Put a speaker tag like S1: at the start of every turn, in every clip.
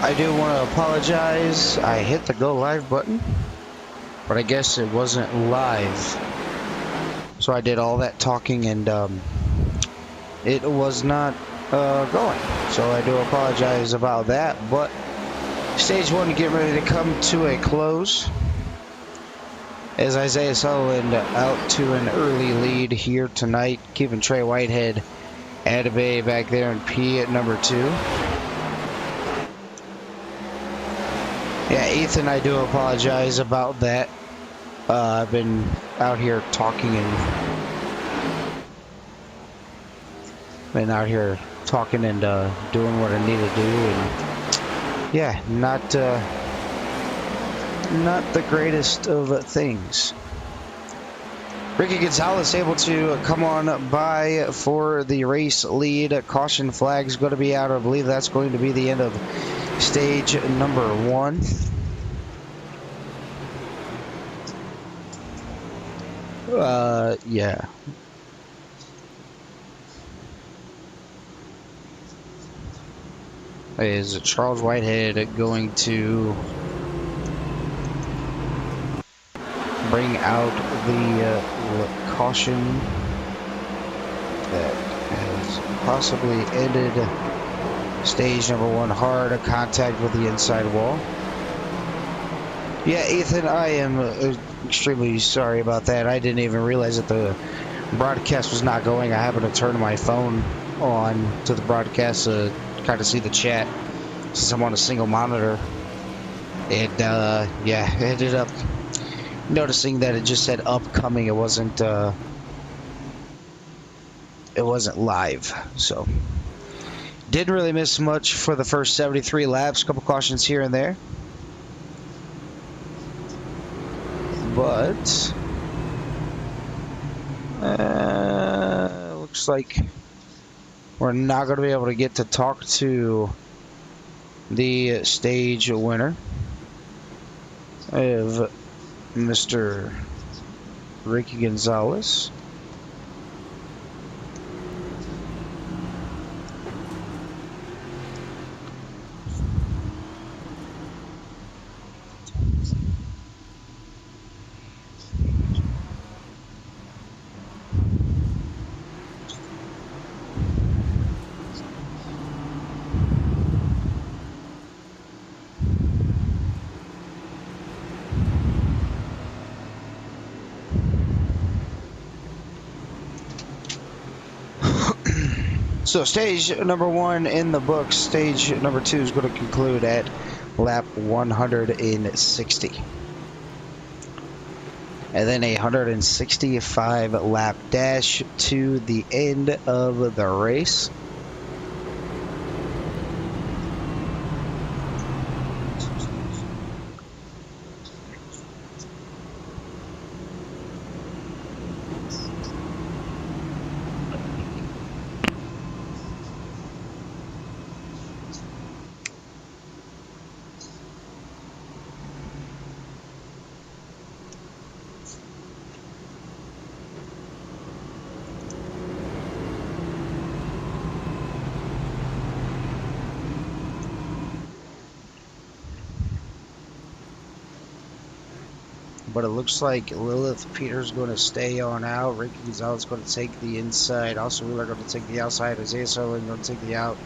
S1: I do want to apologize. I hit the go live button, but I guess it wasn't live. So I did all that talking and it was not going. So I do apologize about that, but stage one getting ready to come to a close as Isaiah Sutherland out to an early lead here tonight, keeping Trey Whitehead at bay back there in P at number 2. Yeah, Ethan, I do apologize about that. I've been out here talking and doing what I need to do, and yeah, not the greatest of things. Ricky Gonzalez able to come on by for the race lead. Caution flag's going to be out. I believe that's going to be the end of stage number 1. Yeah. Is Charles Whitehead going to bring out the caution that has possibly ended stage number 1? Hard contact with the inside wall. Yeah, Ethan, I am extremely sorry about that. I didn't even realize that the broadcast was not going. I happened to turn my phone on to the broadcast to kind of see the chat since I'm on a single monitor. And yeah, I ended up noticing that it just said upcoming. It wasn't live. So didn't really miss much for the first 73 laps. A couple cautions here and there. But looks like we're not going to be able to get to talk to the stage winner of Mr. Ricky Gonzalez. So stage number 1 in the books. Stage number 2 is going to conclude at lap 160. And then a 165 lap dash to the end of the race. But it looks like Lilith Peter's going to stay on out. Ricky Gonzalez going to take the inside. Also, Wheeler going to take the outside. Isaiah Sutherland going to take the out.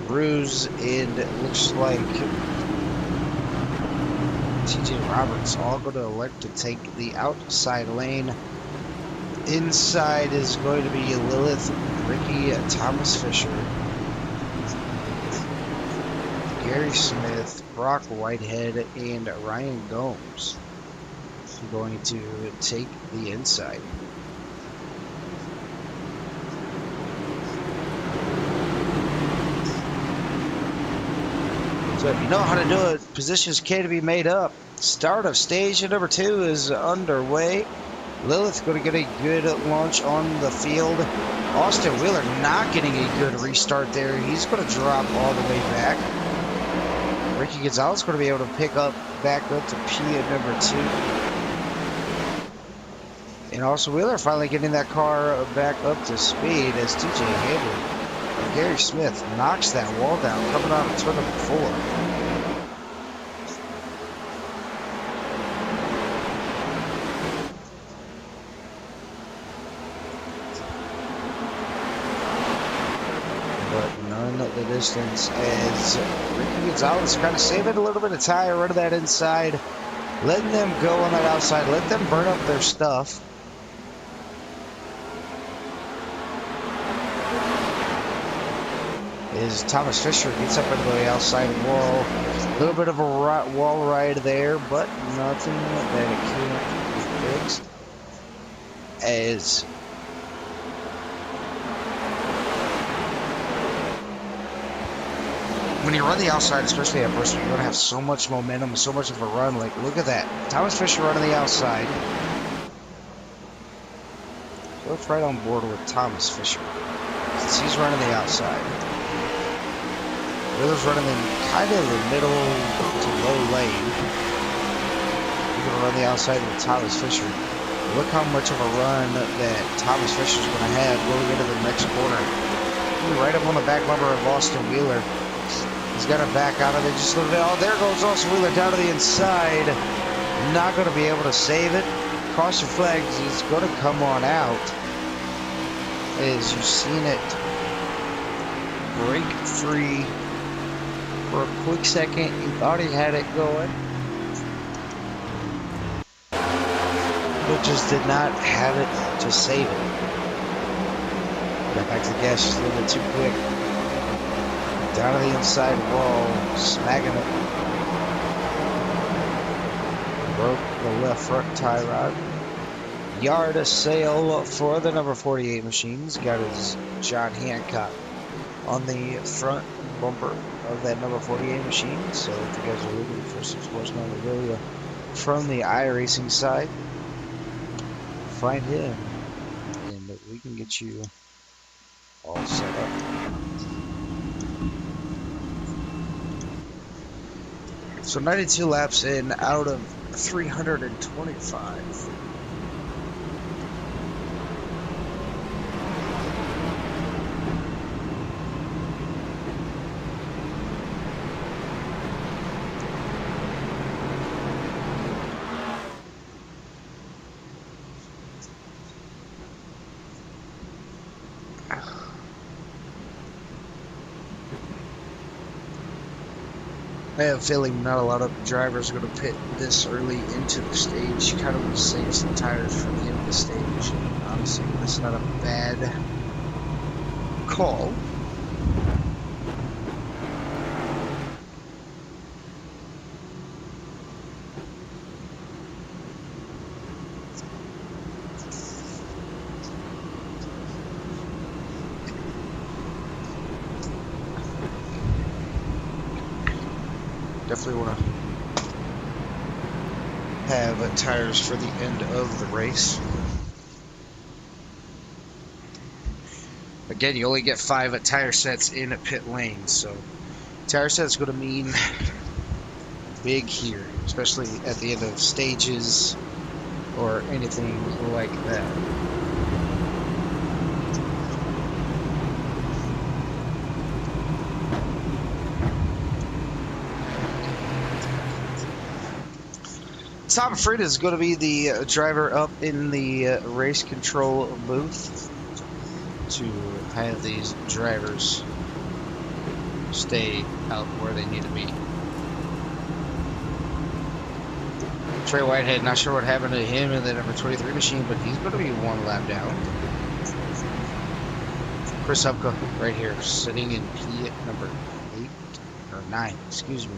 S1: Ruse, and it looks like TJ Roberts all going to elect to take the outside lane. Inside is going to be Lilith, Ricky, Thomas Fisher, Gary Smith, Brock Whitehead, and Ryan Gomes going to take the inside. So if you know how to do it, positions K to be made up. Start of stage number 2 is underway. Lilith going to get a good launch on the field. Austin Wheeler not getting a good restart there. He's going to drop all the way back. Ricky Gonzalez going to be able to pick up back up to P at number 2. And also Wheeler finally getting that car back up to speed as TJ Hayward Gary Smith knocks that wall down coming out of turn number 4. But none of the distance as Ricky Gonzalez kind of saving a little bit of tire, running that inside, letting them go on that outside, let them burn up their stuff. Is Thomas Fisher gets up into the outside wall. A little bit of a wall ride there, but nothing that it can't be fixed. As when you run the outside, especially at Bristol, you're going to have so much momentum, so much of a run. Like, look at that. Thomas Fisher running the outside. So it's right on board with Thomas Fisher, since he's running the outside. Wheeler's running in kind of the middle to low lane. He's going to run the outside with Thomas Fisher. Look how much of a run that Thomas Fisher's going to have going into the next corner. Right up on the back bumper of Austin Wheeler. He's got to back out of it just a little bit. Oh, there goes Austin Wheeler down to the inside. Not going to be able to save it. Caution flags is going to come on out. As you've seen it break free. For a quick second, you thought he had it going, but just did not have it to save it. Got back to the gas just a little bit too quick. Down to the inside wall, smacking it. Broke the left front tie rod. Yard of sale for the number 48 machines. Got his John Hancock on the front bumper of that number 48 machine. So if you guys are looking for some sports memorabilia from the iRacing side, find him and we can get you all set up. So 92 laps in out of 325. I have a feeling not a lot of drivers are going to pit this early into the stage. You kind of want to save some tires for the end of the stage. Honestly, that's not a bad call. Definitely want to have tires for the end of the race. Again, you only get 5 tire sets in a pit lane, so tire set's going to mean big here, especially at the end of stages or anything like that. Tom Frieda is going to be the driver up in the race control booth to have these drivers stay out where they need to be. Trey Whitehead, not sure what happened to him in the number 23 machine, but he's going to be 1 lap down. Chris Hupka right here, sitting in P number 8 or 9, excuse me.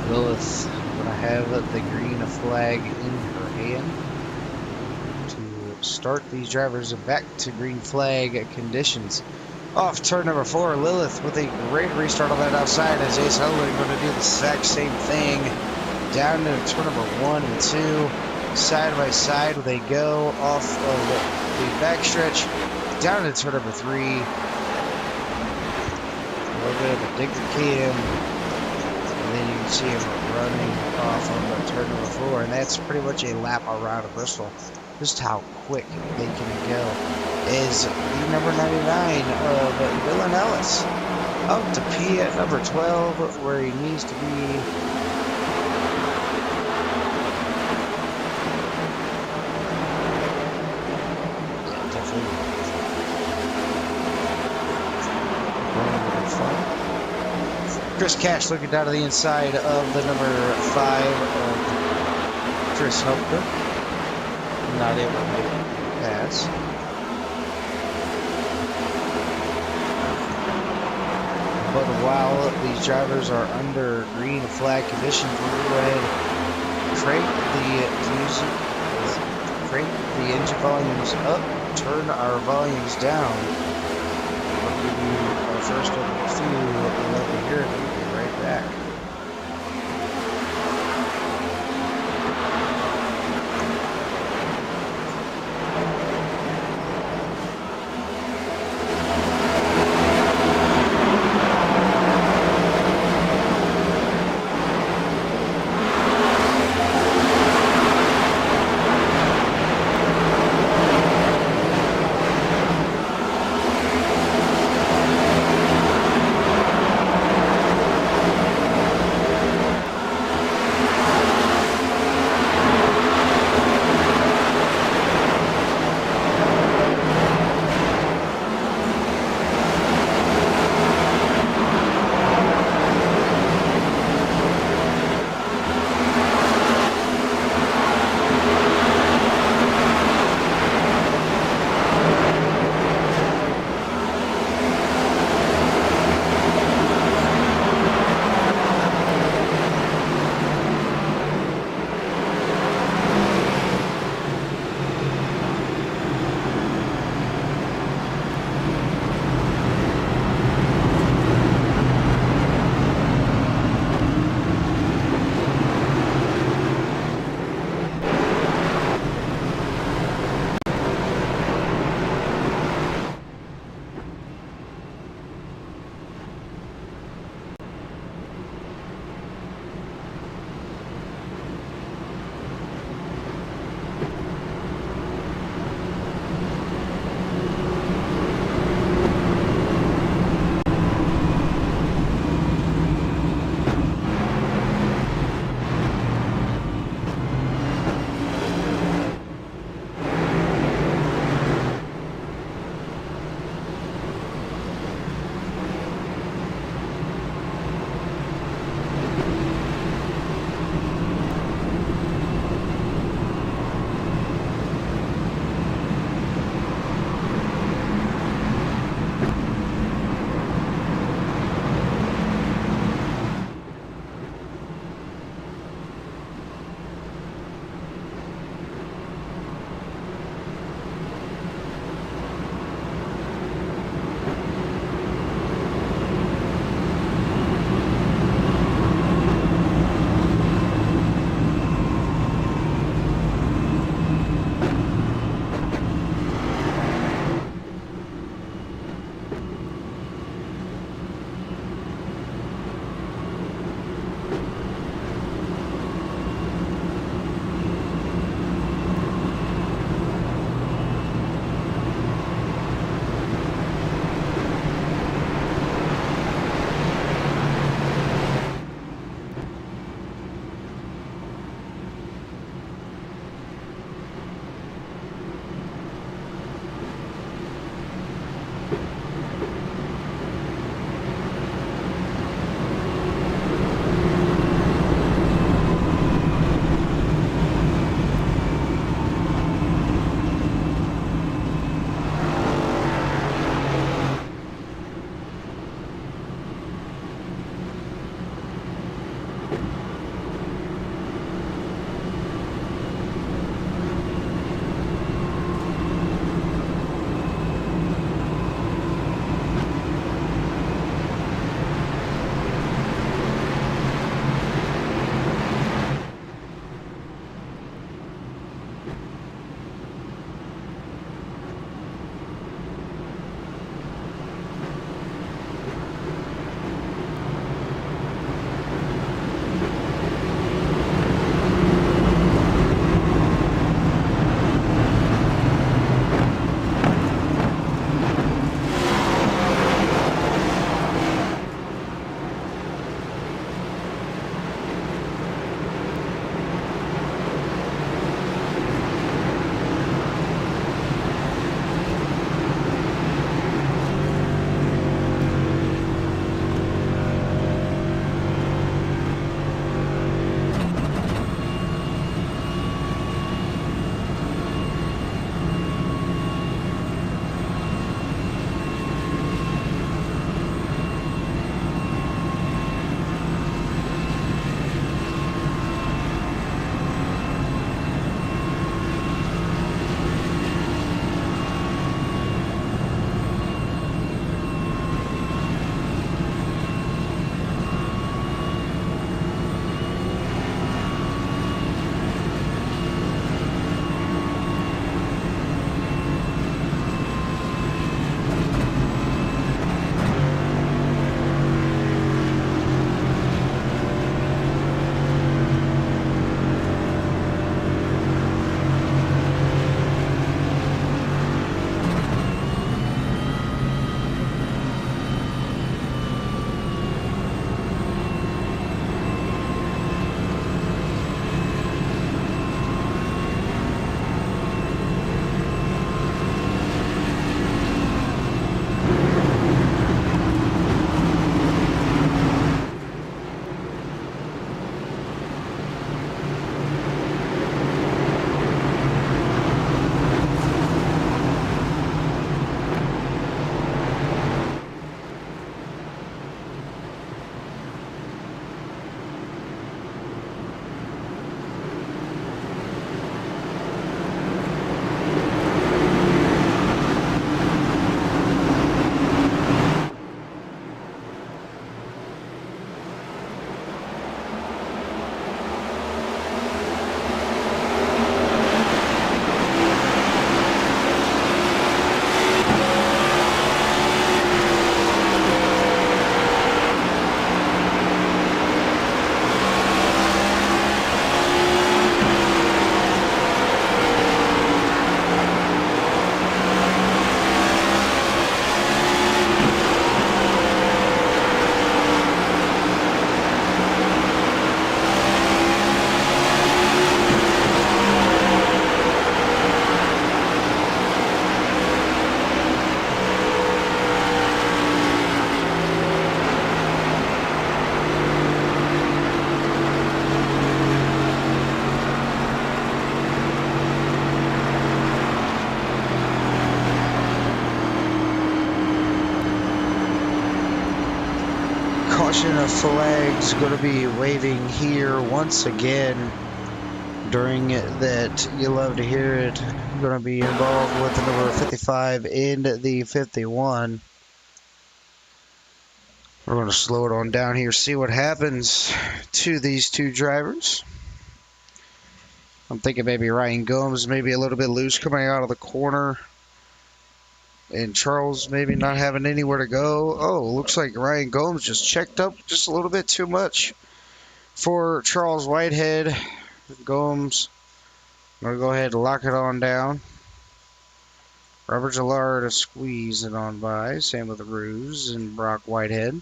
S1: Lilith going to have the green flag in her hand to start these drivers back to green flag conditions. Off turn number 4, Lilith with a great restart on that outside as Ace Helen going to do the exact same thing. Down to turn number 1 and 2, side by side they go off of the backstretch. Down to turn number 3. A little bit of a dig the cam. And then you can see him running off of turn number 4. And that's pretty much a lap around of Bristol. Just how quick they can go. Is the number 99 of Dylan Ellis up to P at number 12 where he needs to be. Chris Cash looking down to the inside of the number 5 of Chris Helper. Not able to pass. But while these drivers are under green flag conditions, we'll go ahead and crank the engine volumes up, turn our volumes down. We'll give you our first of a few over here, and we'll be right back. flag's going to be waving here once again. During that, you love to hear it. Going to be involved with the number 55 and the 51. We're going to slow it on down here, see what happens to these two drivers. I'm thinking maybe Ryan Gomes maybe a little bit loose coming out of the corner. And Charles maybe not having anywhere to go. Oh, looks like Ryan Gomes just checked up just a little bit too much for Charles Whitehead. Gomes, I'm going to go ahead and lock it on down. Robert Gillard to squeeze it on by. Same with Ruse and Brock Whitehead.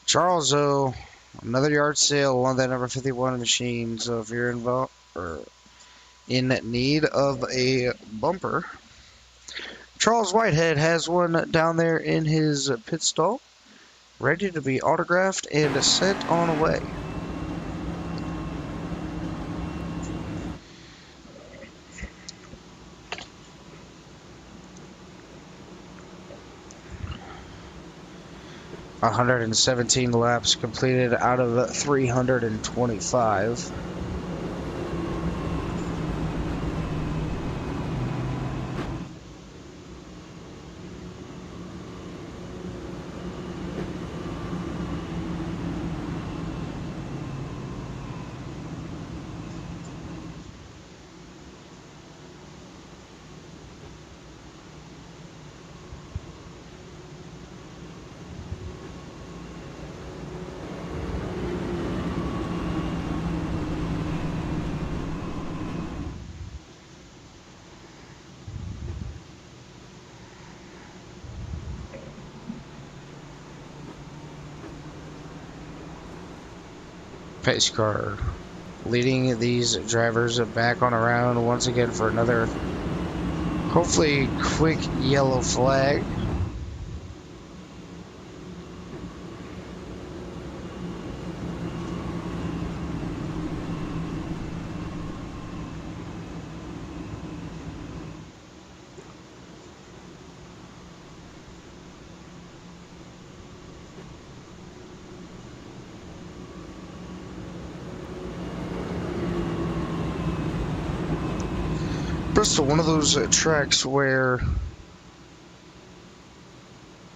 S1: Charles, though, another yard sale on that number 51 machine. So if you're involved or in need of a bumper, Charles Whitehead has one down there in his pit stall, ready to be autographed and sent on away. $117 laps completed out of 325. Pace car leading these drivers back on around once again for another hopefully quick yellow flag. Bristol, one of those tracks where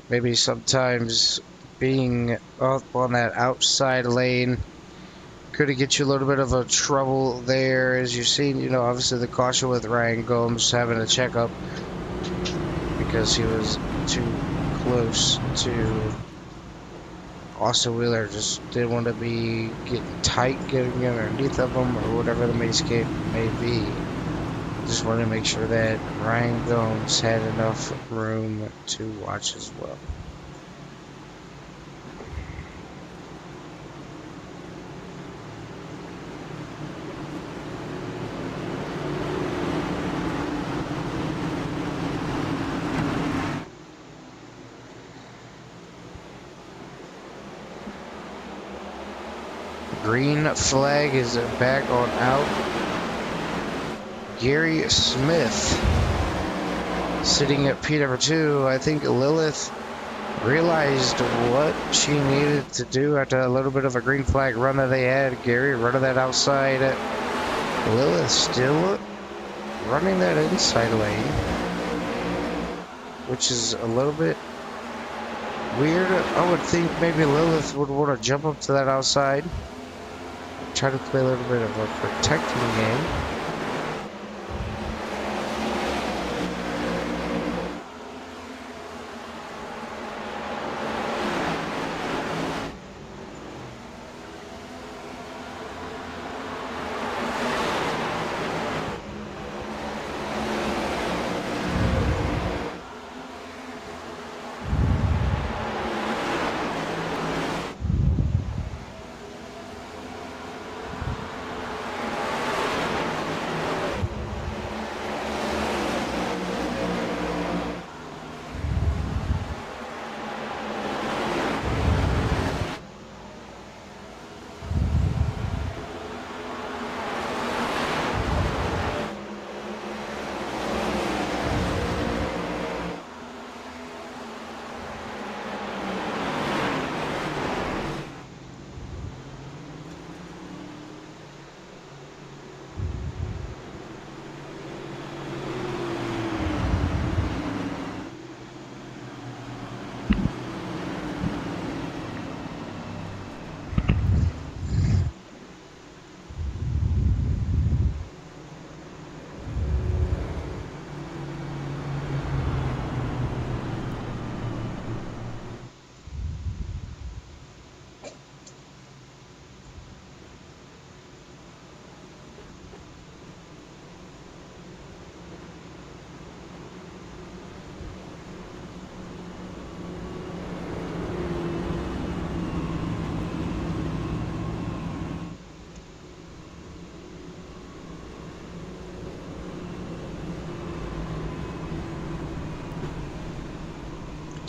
S1: maybe sometimes being up on that outside lane could get you a little bit of a trouble there. As you've seen, you know, obviously the caution with Ryan Gomes having a checkup because he was too close to Austin Wheeler. Just didn't want to be getting tight, getting underneath of him, or whatever the case may be. Just wanted to make sure that Ryan Gomes had enough room to watch as well. Green flag is back on out. Gary Smith sitting at P number 2. I think Lilith realized what she needed to do after a little bit of a green flag run that they had. Gary running that outside. Lilith still running that inside lane, which is a little bit weird. I would think maybe Lilith would want to jump up to that outside, try to play a little bit of a protecting game.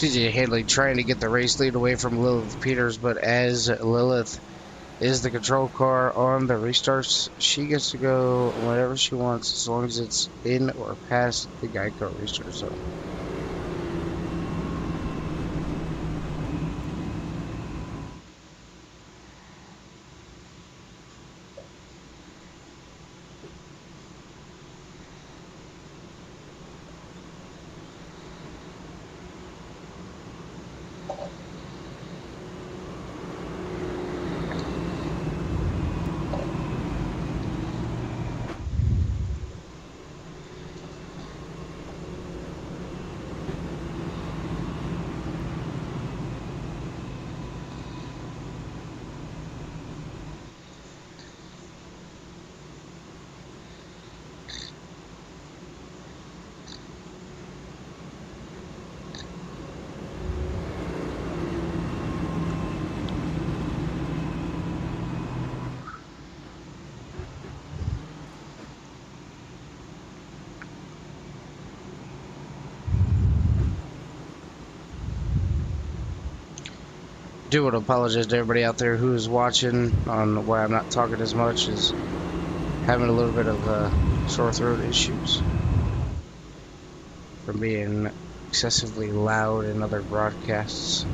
S1: TJ Hadley trying to get the race lead away from Lilith Peters, but as Lilith is the control car on the restarts, she gets to go whenever she wants as long as it's in or past the Geico restart zone. Do want to apologize to everybody out there who is watching on why I'm not talking as much, is having a little bit of sore throat issues from being excessively loud in other broadcasts.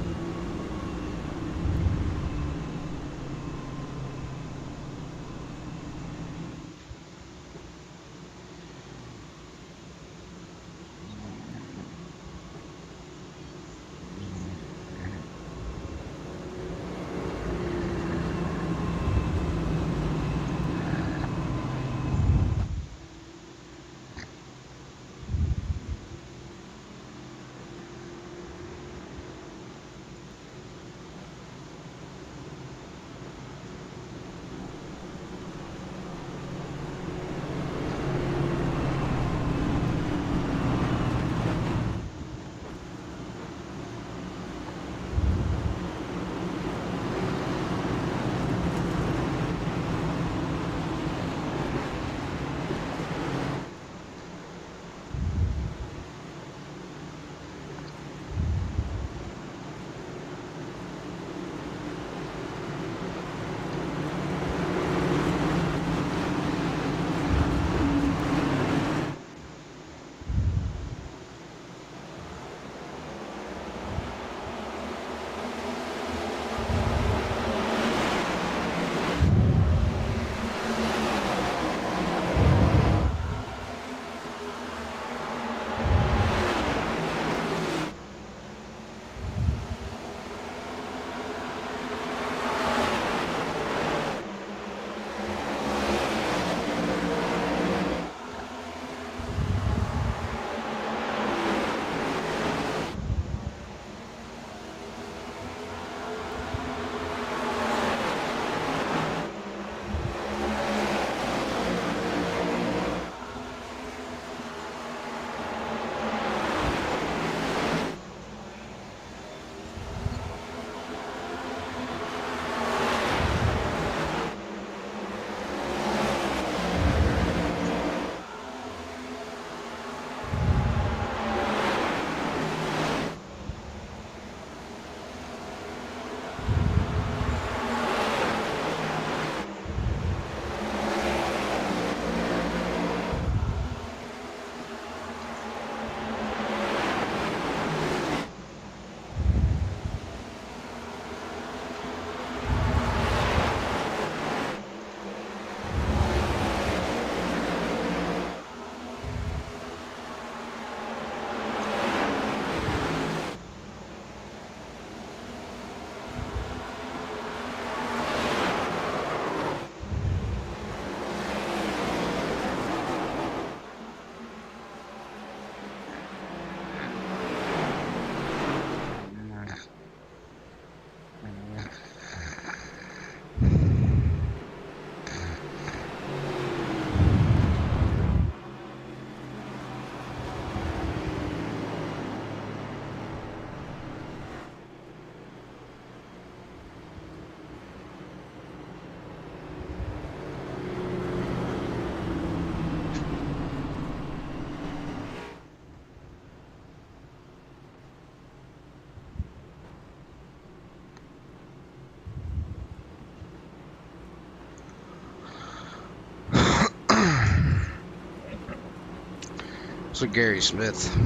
S1: So Gary Smith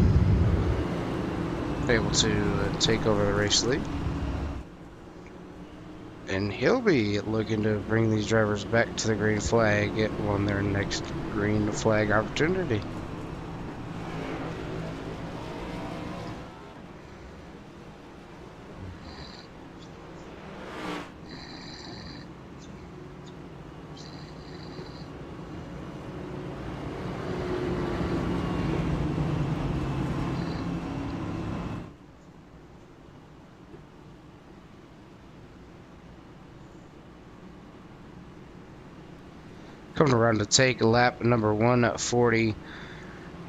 S1: able to take over the race lead. And he'll be looking to bring these drivers back to the green flag on their next green flag opportunity. Coming around to take lap number 140.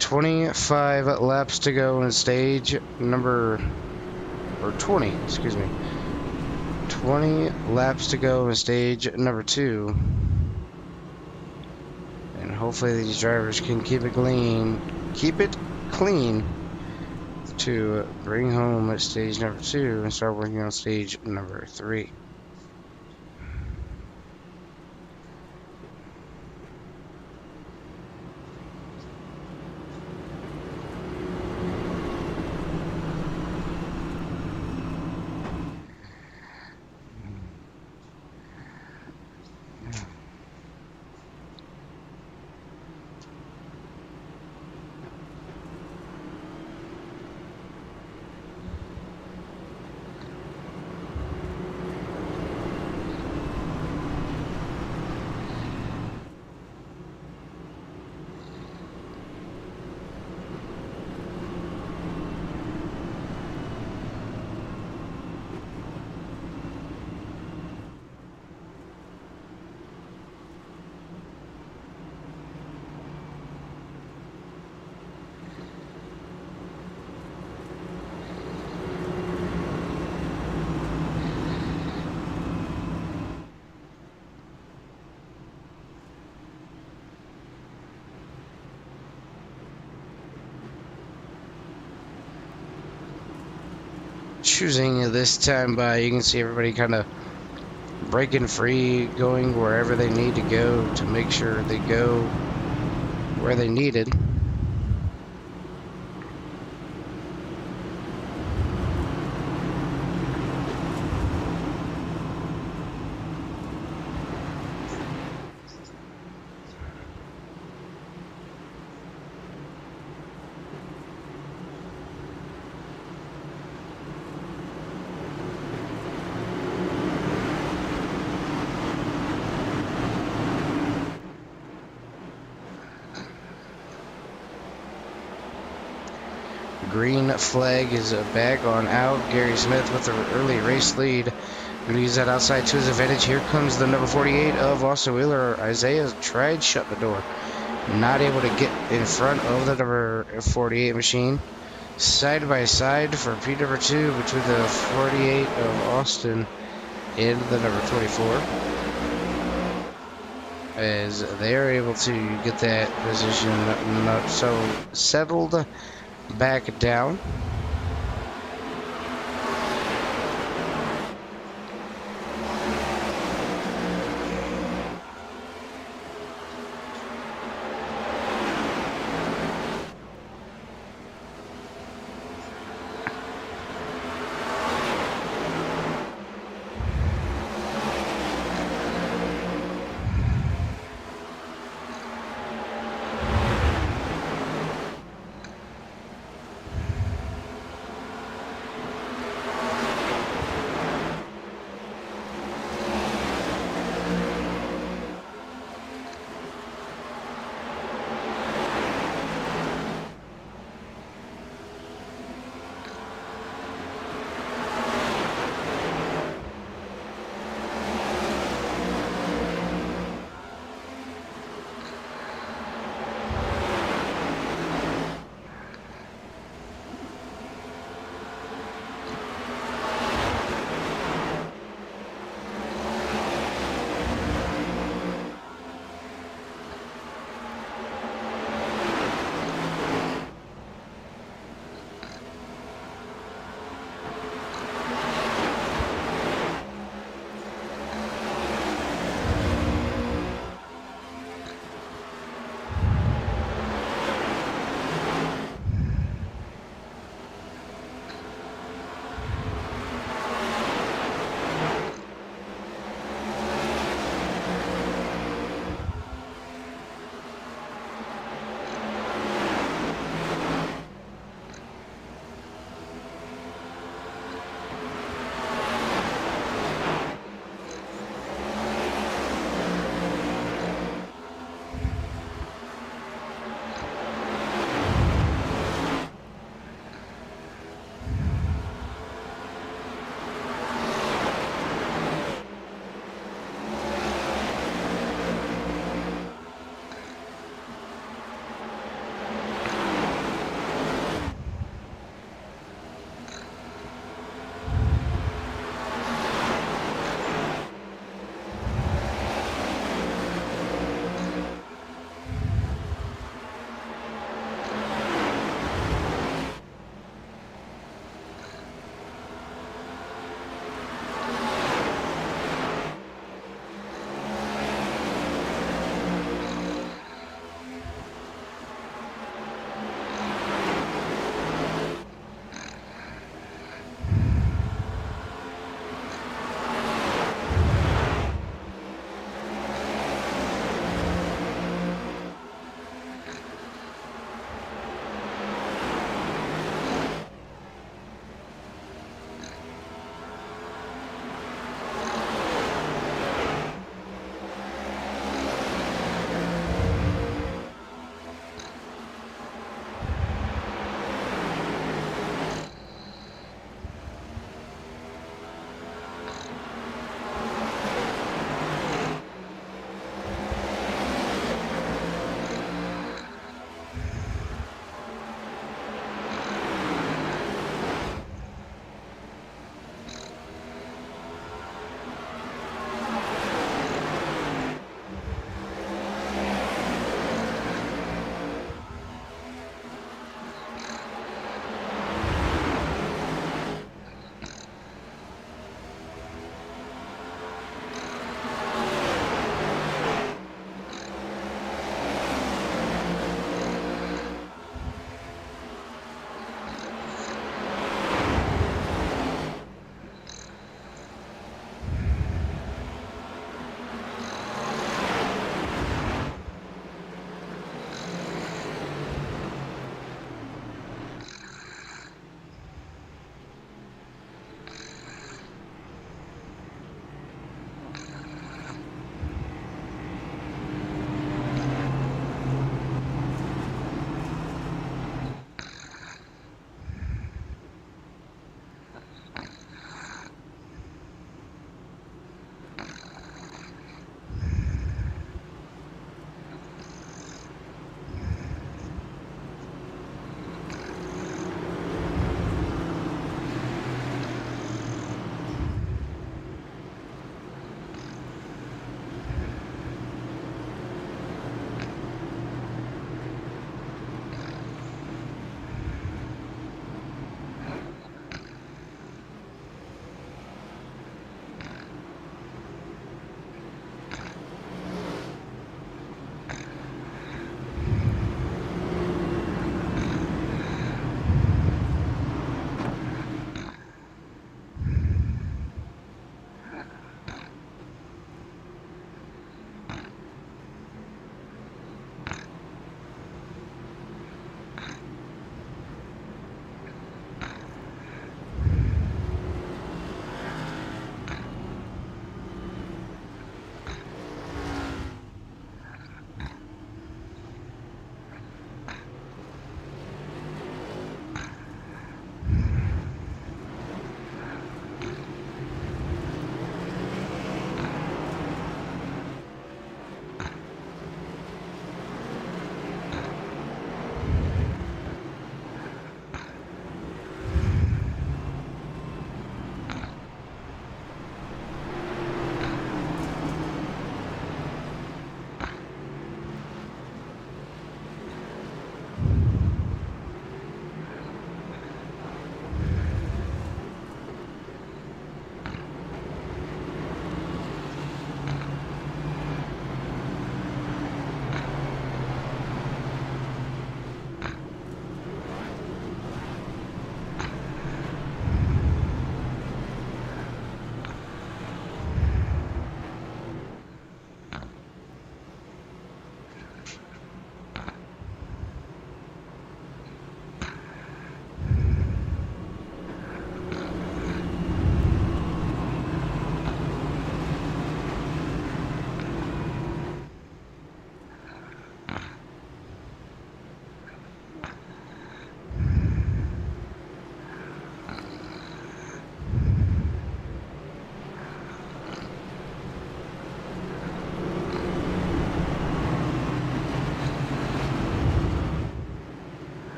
S1: 25 laps to go in stage number, or 20, excuse me. 20 laps to go in stage number 2. And hopefully these drivers can keep it clean to bring home at stage number 2 and start working on stage number 3. Choosing this time by, you can see everybody kind of breaking free, going wherever they need to go to make sure they go where they needed. Green flag is back on out. Gary Smith with the early race lead. Going to use that outside to his advantage. Here comes the number 48 of Austin Wheeler. Isaiah tried to shut the door. Not able to get in front of the number 48 machine. Side by side for P number 2 between the 48 of Austin and the number 24. As they are able to get that position not so settled back down.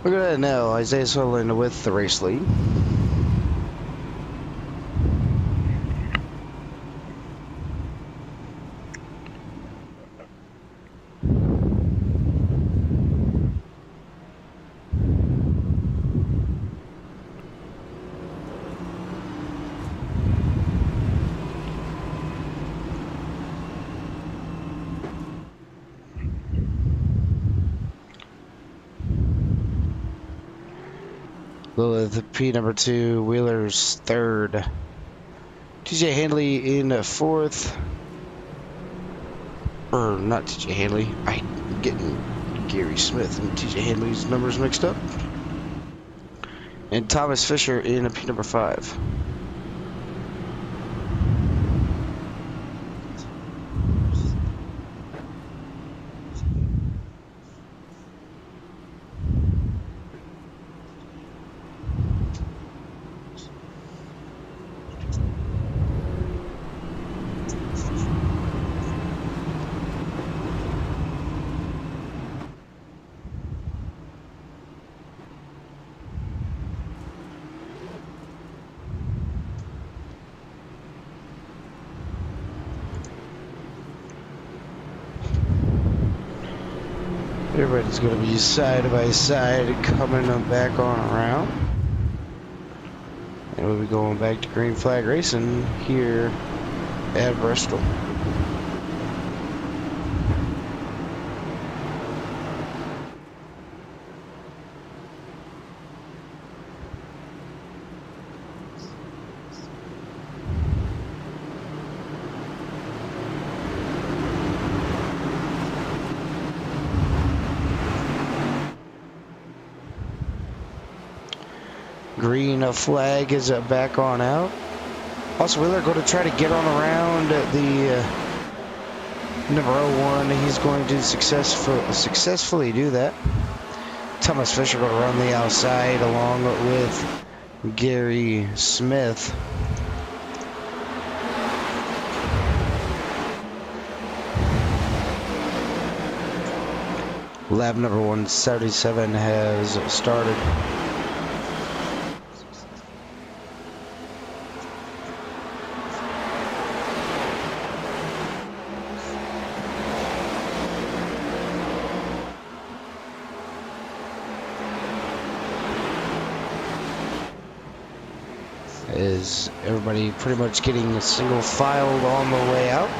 S1: Look at that now. Isaiah Sutherland with the race lead. Lilith P number 2, Wheeler's third. TJ Handley in fourth. Or not TJ Handley. I'm getting Gary Smith and TJ Handley's numbers mixed up. And Thomas Fisher in P number 5. Everybody's going to be side by side coming back on around. And we'll be going back to green flag racing here at Bristol. Green flag is back on out. Also, Wheeler going to try to get on around the number 01. He's going to successfully do that. Thomas Fisher going to run the outside along with Gary Smith. Lap number 177 has started. Is everybody pretty much getting single filed on the way out?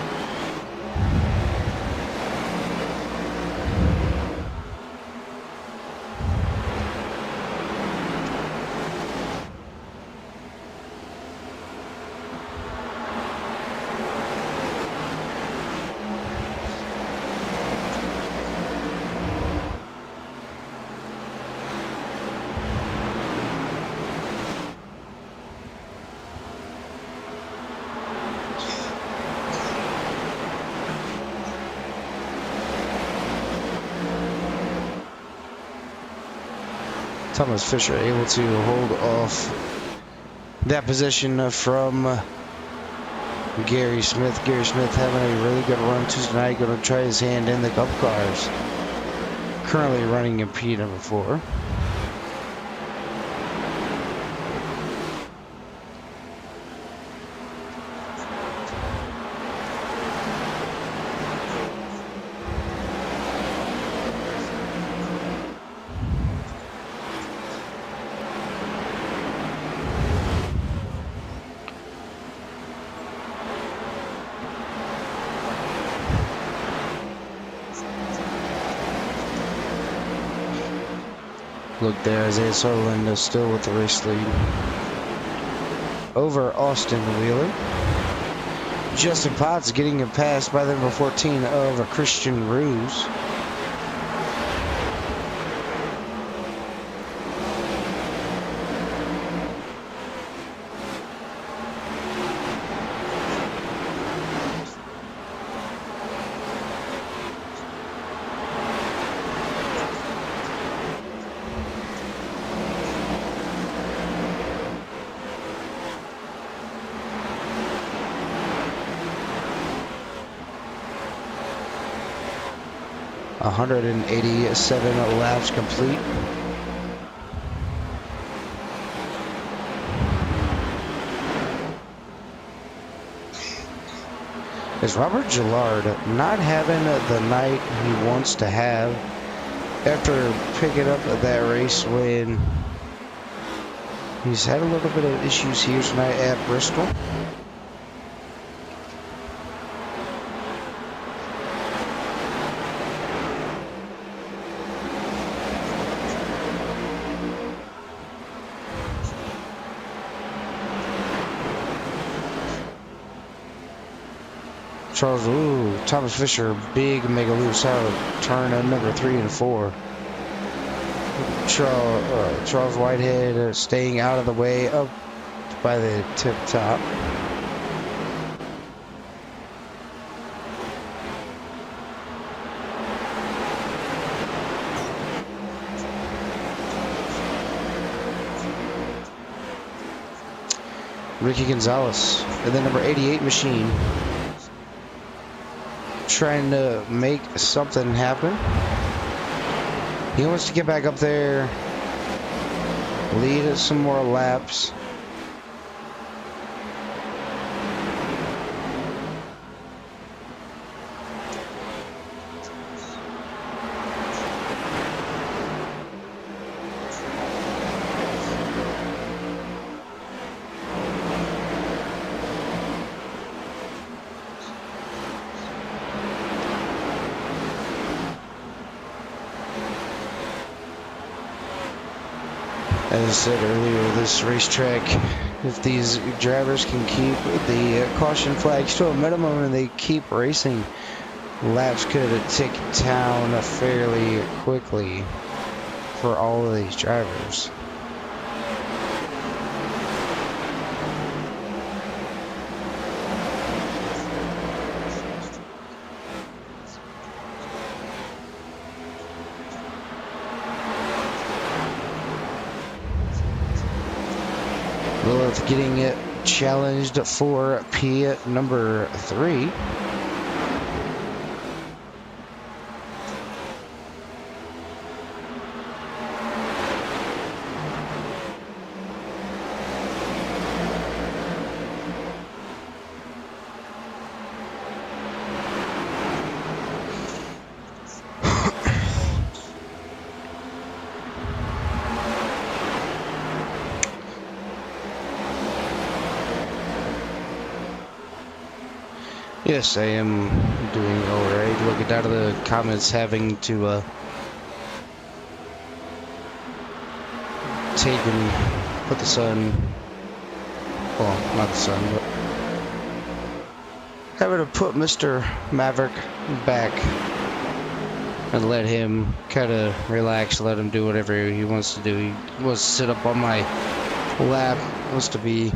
S1: Thomas Fisher able to hold off that position from Gary Smith. Gary Smith having a really good run tonight. Going to try his hand in the Cup cars. Currently running in P number 4. Look there, Isaiah Sutherland is still with the race lead over Austin Wheeler. Justin Potts getting passed by the number 14 of Christian Ruse. .187 laps complete. Is Robert Gillard not having the night he wants to have after picking up that race win? He's had a little bit of issues here tonight at Bristol. Thomas Fisher, big mega loose out of turn number 3 and 4. Charles Whitehead staying out of the way up by the tip top. Ricky Gonzalez and the number 88 machine, trying to make something happen. He wants to get back up there, lead some more laps. As I said earlier, this racetrack, if these drivers can keep the caution flags to a minimum and they keep racing, laps could tick down fairly quickly for all of these drivers. Lilith getting it challenged for P number 3. Yes, I am doing alright. Looking down to the comments, having to take and put the sun, well, not the sun, but having to put Mr. Maverick back and let him kind of relax, let him do whatever he wants to do. He wants to sit up on my lap, wants to be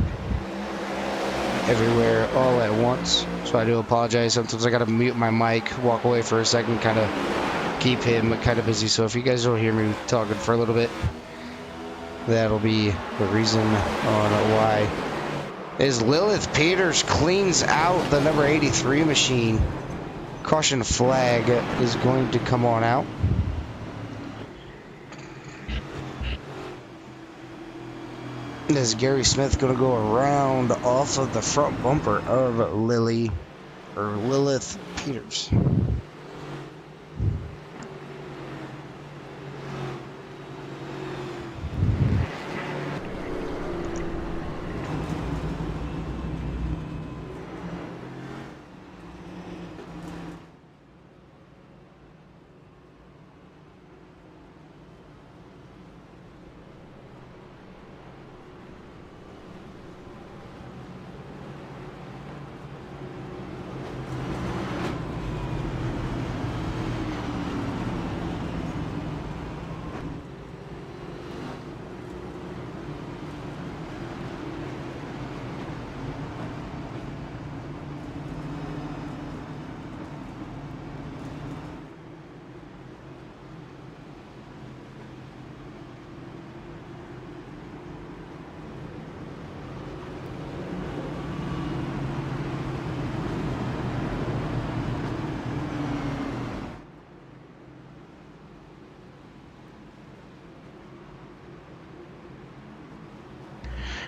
S1: everywhere all at once. So I do apologize. Sometimes I gotta mute my mic, walk away for a second, kind of keep him kind of busy. So if you guys don't hear me talking for a little bit, that'll be the reason on why. As Lilith Peters cleans out the number 83 machine. Caution flag is going to come on out. Is Gary Smith going to go around off of the front bumper of Lilith Peters?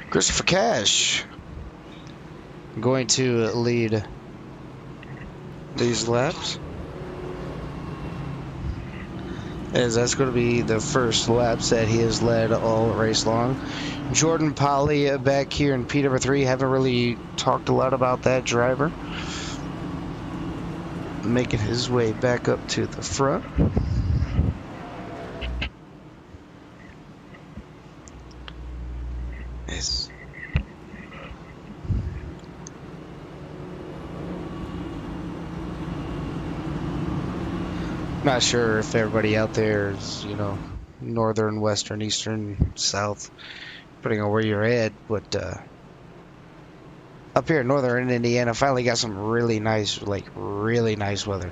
S1: Christopher Cash going to lead these laps, as that's going to be the first laps that he has led all race long. Jordan Polly back here in P number 3. Haven't really talked a lot about that driver. Making his way back up to the front. Not sure if everybody out there is, northern, western, eastern, south, depending on where you're at, but up here in northern Indiana, finally got some really nice weather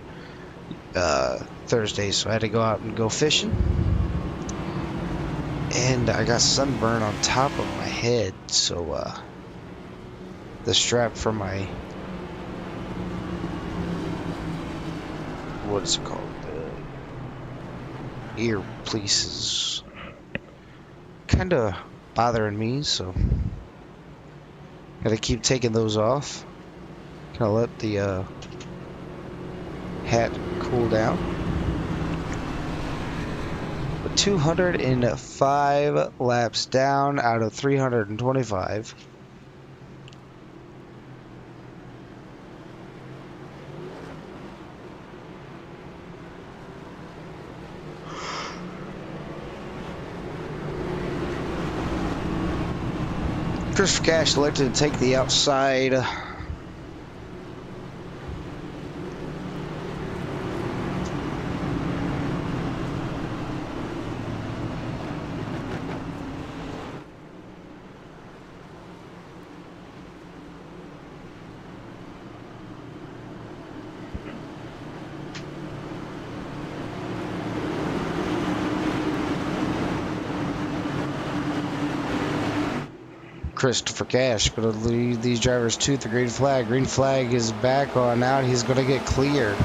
S1: Thursday, so I had to go out and go fishing, and I got sunburn on top of my head, so the strap for my, what is it called, earpiece is kind of bothering me, so gotta keep taking those off. Gonna let the hat cool down. But 205 laps down out of 325. Christopher Cash elected to take the outside. Christopher Cash going to lead these drivers to the green flag. Green flag is back on out. He's going to get cleared.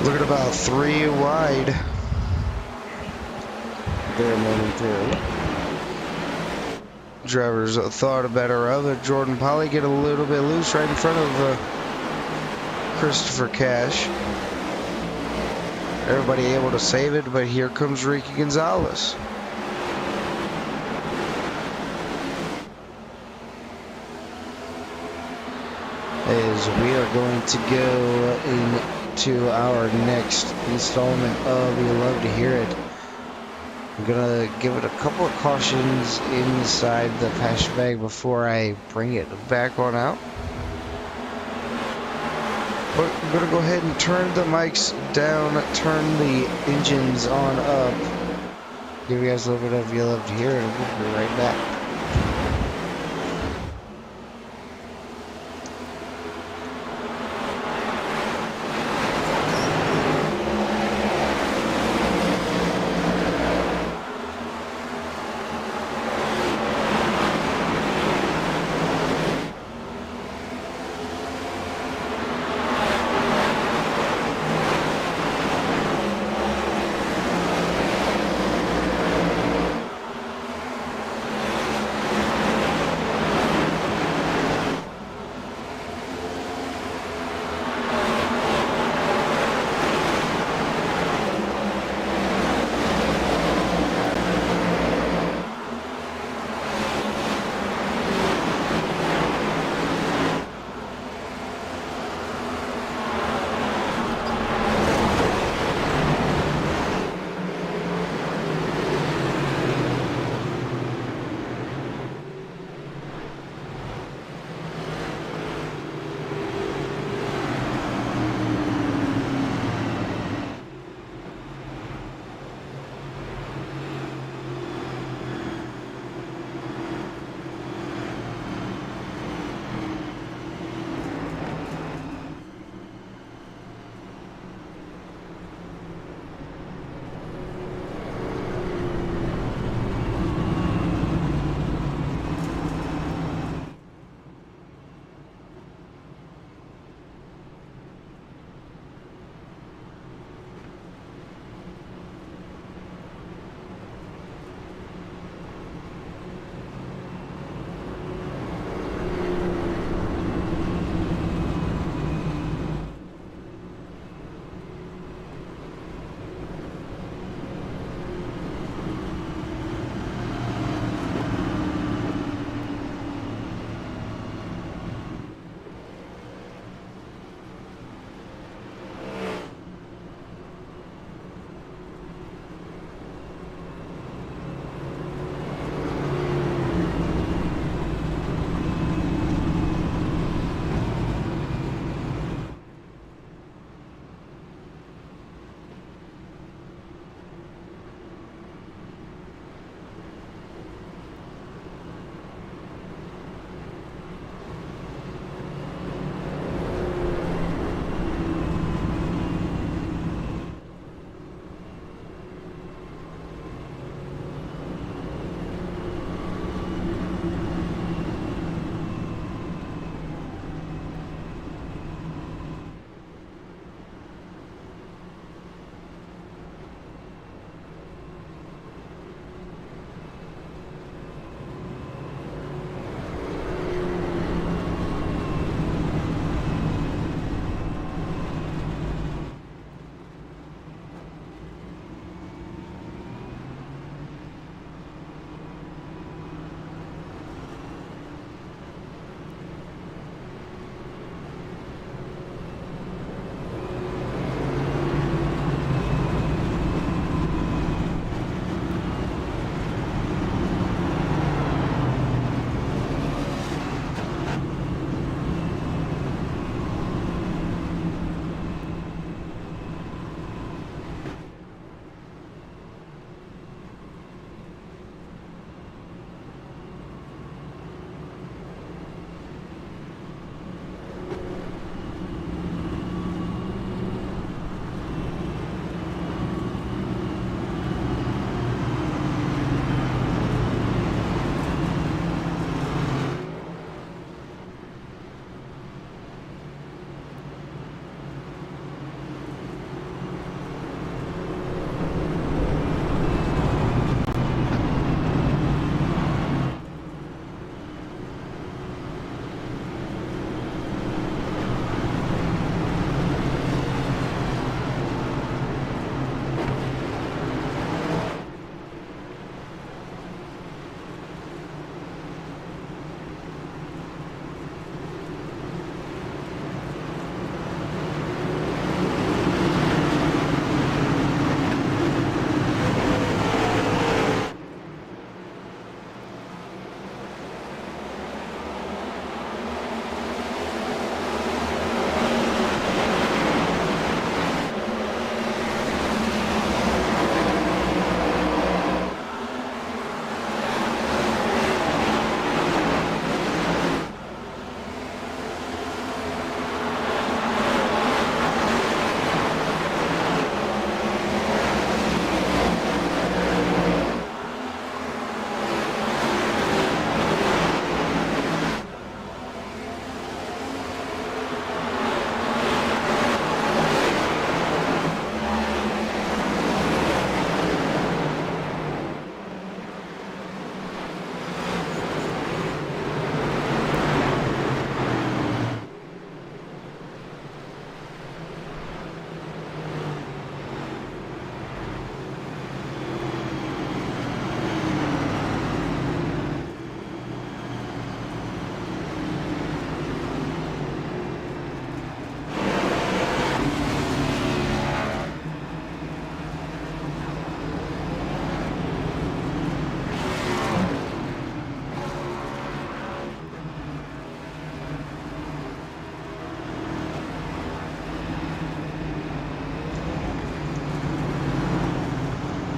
S1: Look at about 3 wide. There momentarily. Drivers thought better of it. Jordan Polly get a little bit loose right in front of Christopher Cash. Everybody able to save it, but here comes Ricky Gonzalez. As we are going to go into our next installment of You Love to Hear It. I'm gonna give it a couple of cautions inside the passenger bag before I bring it back on out. But I'm gonna go ahead and turn the mics down, turn the engines on up, give you guys a little bit of You Love to Hear It, and we'll be right back.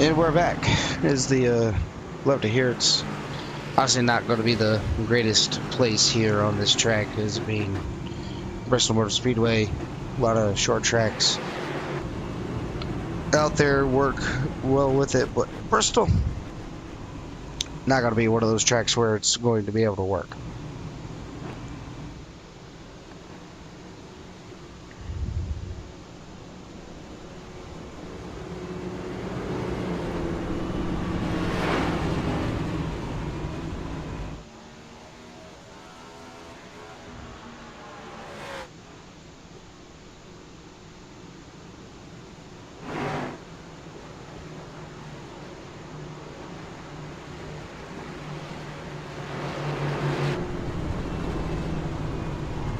S1: And we're back. Is the love to hear it's honestly not going to be the greatest place here on this track, as being Bristol Motor Speedway. A lot of short tracks out there work well with it, but Bristol not going to be one of those tracks where it's going to be able to work.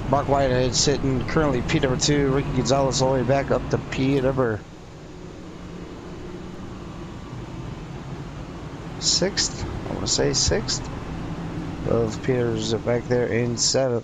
S1: Mark Whitehead sitting currently P number 2. Ricky Gonzalez all the way back up to P number 6th. I want to say 6th. Of Peter's back there in 7th.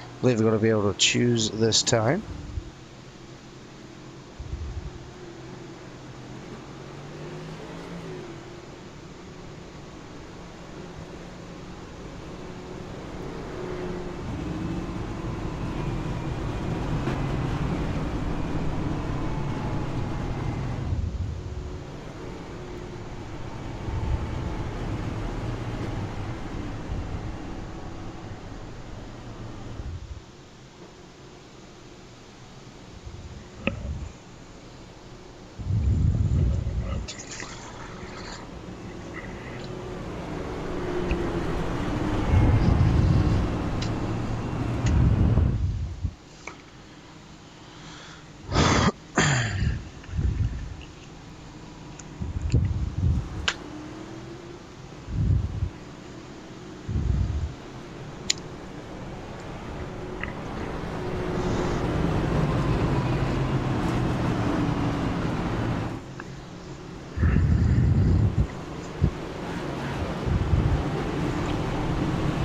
S1: I believe we're going to be able to choose this time.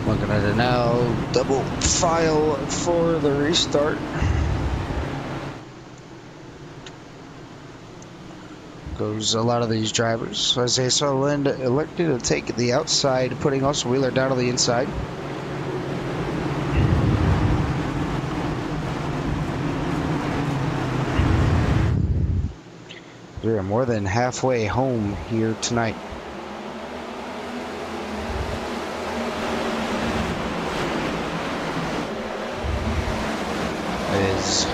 S1: Looking at it now, double file for the restart. Goes a lot of these drivers. Isaiah Sutherland elected to take the outside, putting Austin Wheeler down to the inside. We're more than halfway home here tonight. Is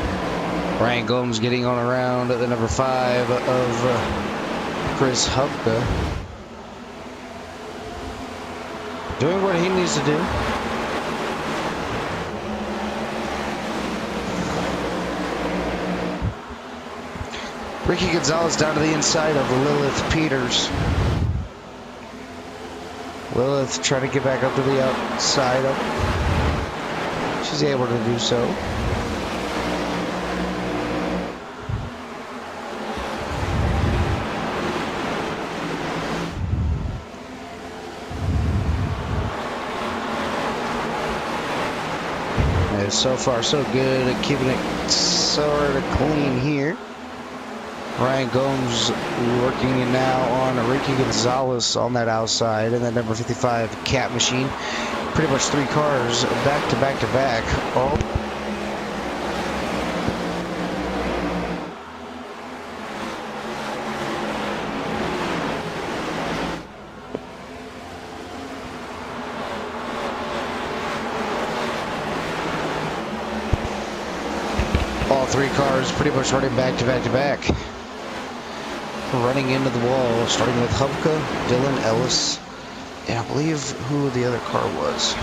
S1: Ryan Gomes getting on around at the number 5 of Chris Hupka. Doing what he needs to do. Ricky Gonzalez down to the inside of Lilith Peters. Lilith trying to get back up to the outside. She's able to do so. And so far so good at keeping it sort of clean here. Ryan Gomes working it now on Ricky Gonzalez on that outside, and then number 55 Cat Machine. Pretty much 3 cars back to back to back. All 3 cars pretty much running back to back to back. Running into the wall, starting with Hubka, Dylan Ellis, and I believe who the other car was.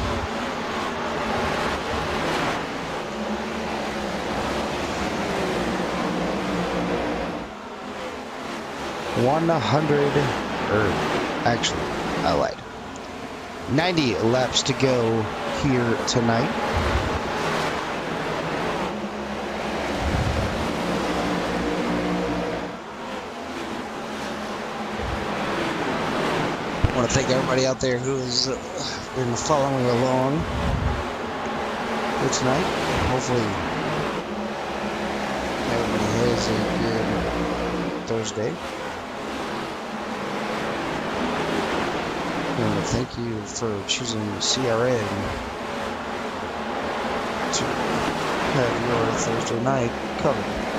S1: Actually, I lied. 90 laps to go here tonight. want to thank everybody out there who has been following along here tonight. Hopefully everybody has a good Thursday. And thank you for choosing CRN to have your Thursday night covered.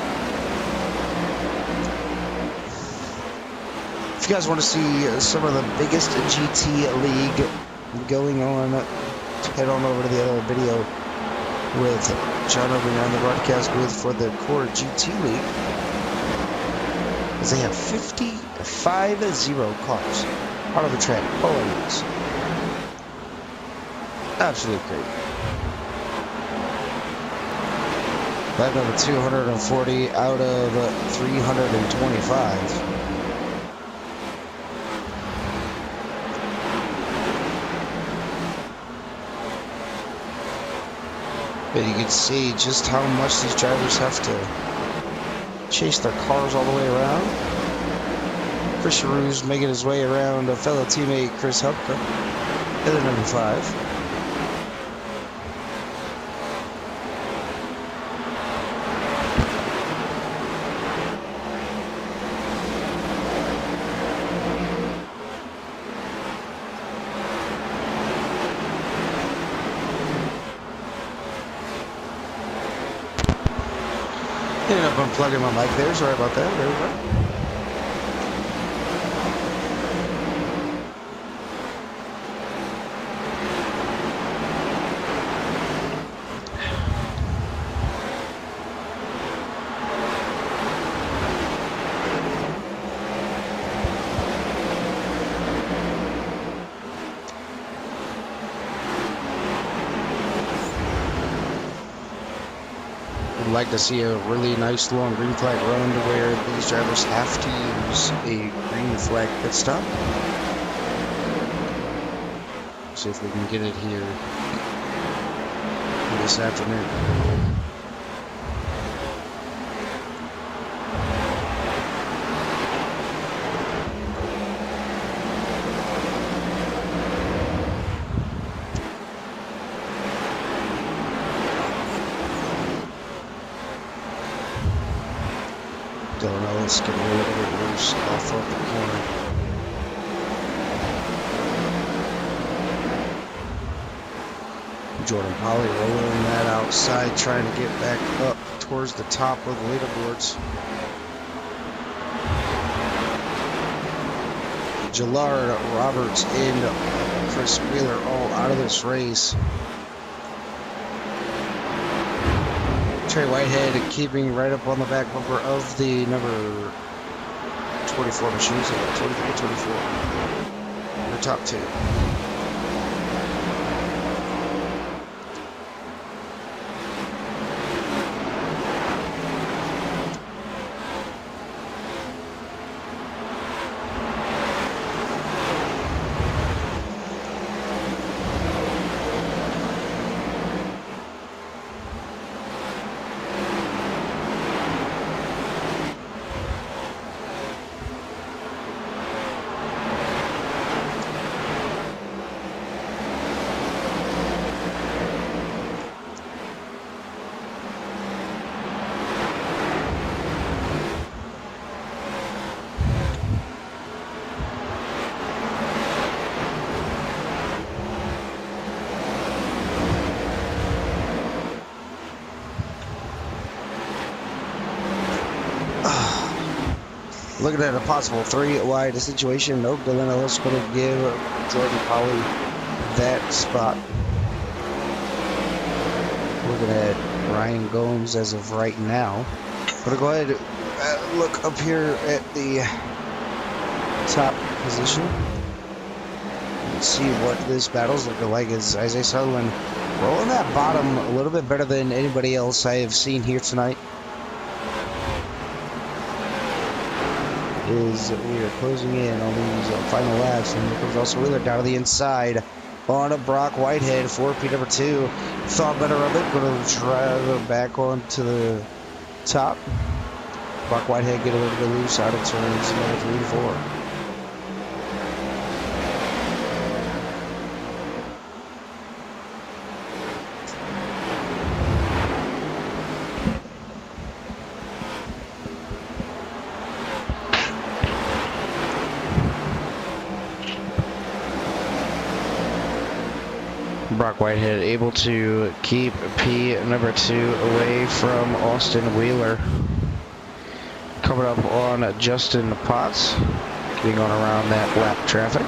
S1: If you guys want to see some of the biggest GT League going on, head on over to the other video with John over here on the broadcast booth for the Core GT League. As they have 50 cars out of the track, always. Absolutely great. Lap number 240 out of 325. But you can see just how much these drivers have to chase their cars all the way around. Chris Charou's making his way around a fellow teammate, Chris Hupka, at number 5. Ended up unplugging my mic there, sorry about that. There we go. Like to see a really nice long green flag run to where these drivers have to use a green flag pit stop. See if we can get it here this afternoon. Let's get a little bit loose off of the corner. Jordan Polly rolling that outside, trying to get back up towards the top of the leaderboards. Gillard, Roberts, and Chris Wheeler all out of this race. Trey Whitehead keeping right up on the back bumper of the number 24 machines, 23-24. The top two. Looking at a possible 3-wide situation. Nope, Dylan Ellis going to give Jordan Polly that spot. Looking at Ryan Gomes as of right now. Going to go ahead and look up here at the top position and see what this battle's looking like. As Isaiah Sutherland rolling that bottom a little bit better than anybody else I have seen here tonight. Is we are closing in on these final laps, and here comes also Wheeler down to the inside on a Brock Whitehead, 4P number 2. Thought better of it, going to drive back onto the top. Brock Whitehead get a little bit loose out of turns number 3 and 4. Brock Whitehead able to keep P number 2 away from Austin Wheeler. Coming up on Justin Potts, getting on around that lap traffic.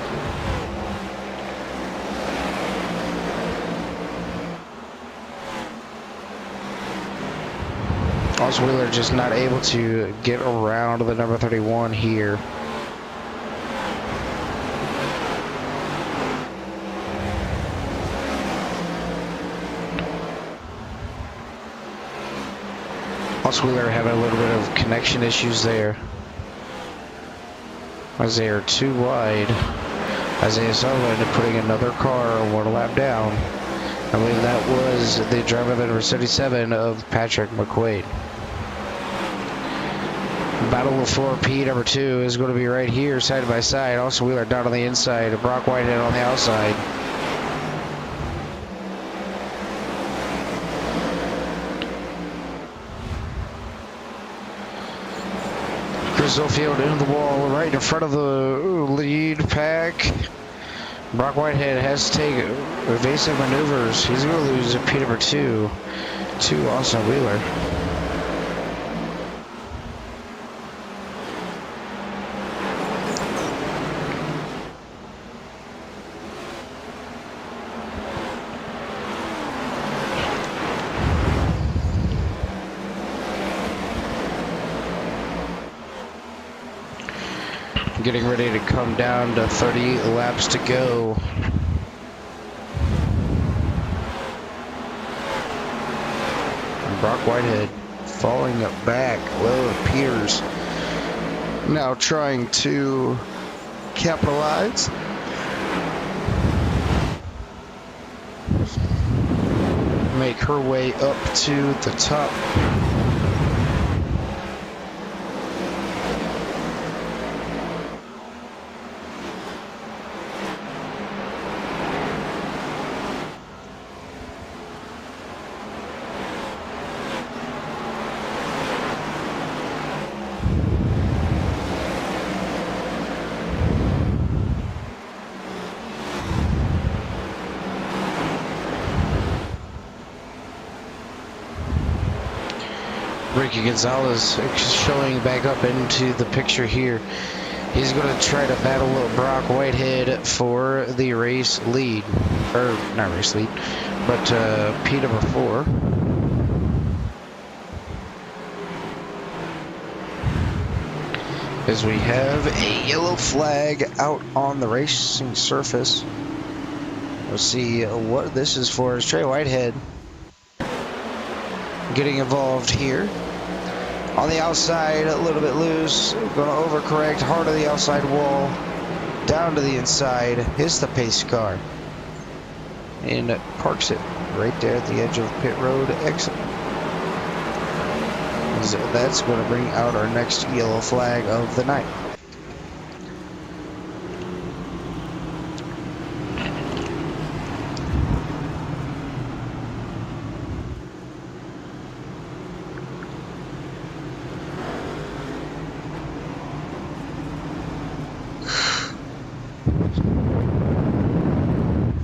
S1: Austin Wheeler just not able to get around the number 31 here. Austin Wheeler having a little bit of connection issues there, as they are too wide. Isaiah Sutherland putting another car 1 lap down. I believe that was the driver number 77 of Patrick McQuaid. Battle for P number 2 is going to be right here, side by side. Austin Wheeler down on the inside, Brock Whitehead on the outside. Chris Oldfield into the wall right in front of the lead pack. Brock Whitehead has to take evasive maneuvers. He's going to lose P number 2 to Austin Wheeler. Getting ready to come down to 30 laps to go. And Brock Whitehead falling back. Will Peters now trying to capitalize. Make her way up to the top. Ricky Gonzalez showing back up into the picture here. He's going to try to battle Brock Whitehead for the race lead. Or, not race lead, but P number 4. As we have a yellow flag out on the racing surface. We'll see what this is for. It's Trey Whitehead getting involved here. On the outside, a little bit loose. Going to overcorrect, hard on the outside wall. Down to the inside. Hits the pace car. And parks it right there at the edge of pit road exit. So that's going to bring out our next yellow flag of the night.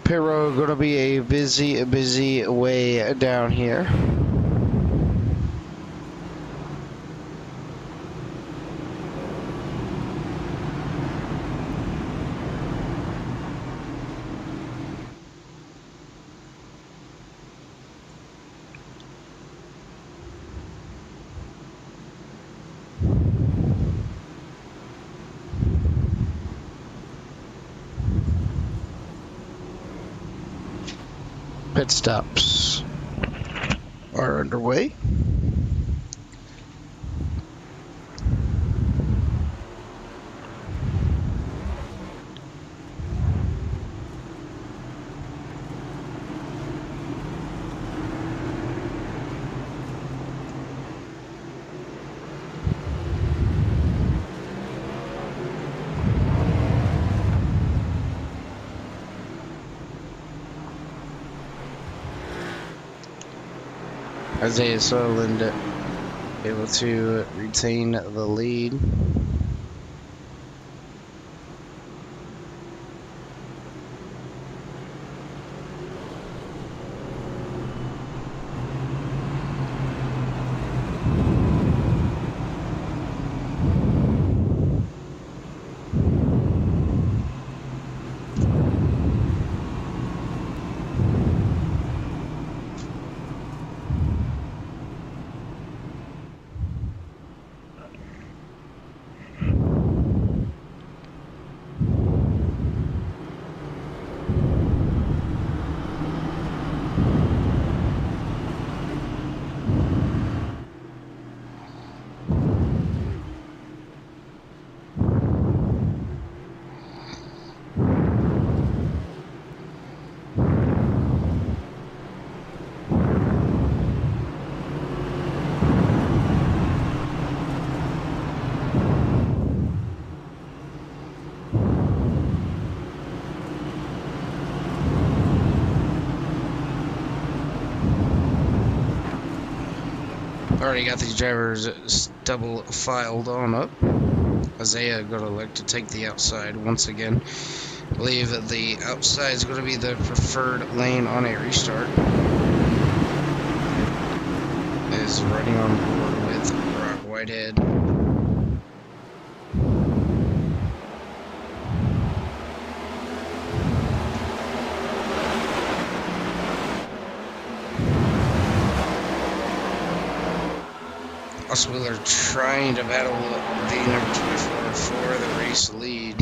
S1: Pit road going to be a busy way down here. Pit stops are underway. Isaiah Sutherland able to retain the lead. Already got these drivers double filed on up. Isaiah going to look to take the outside once again. I believe that the outside is going to be the preferred lane on a restart. Is running on board with Brock Whitehead. Osweiler trying to battle the number 24 for the race lead.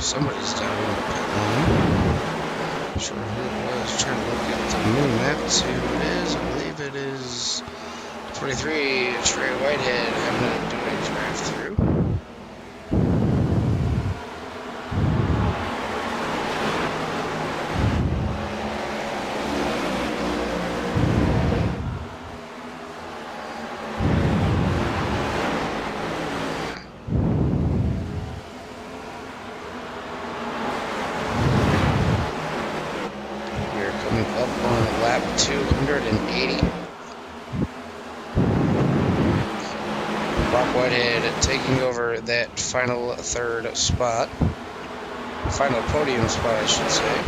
S1: Somebody's down in the pit lane. Not sure who it was. Trying to look at the mini map to see who it is. I believe it is 23, Trey Whitehead, having to do a drive through. Up on lap 280. Brock Whitehead taking over that final third spot. Final podium spot, I should say.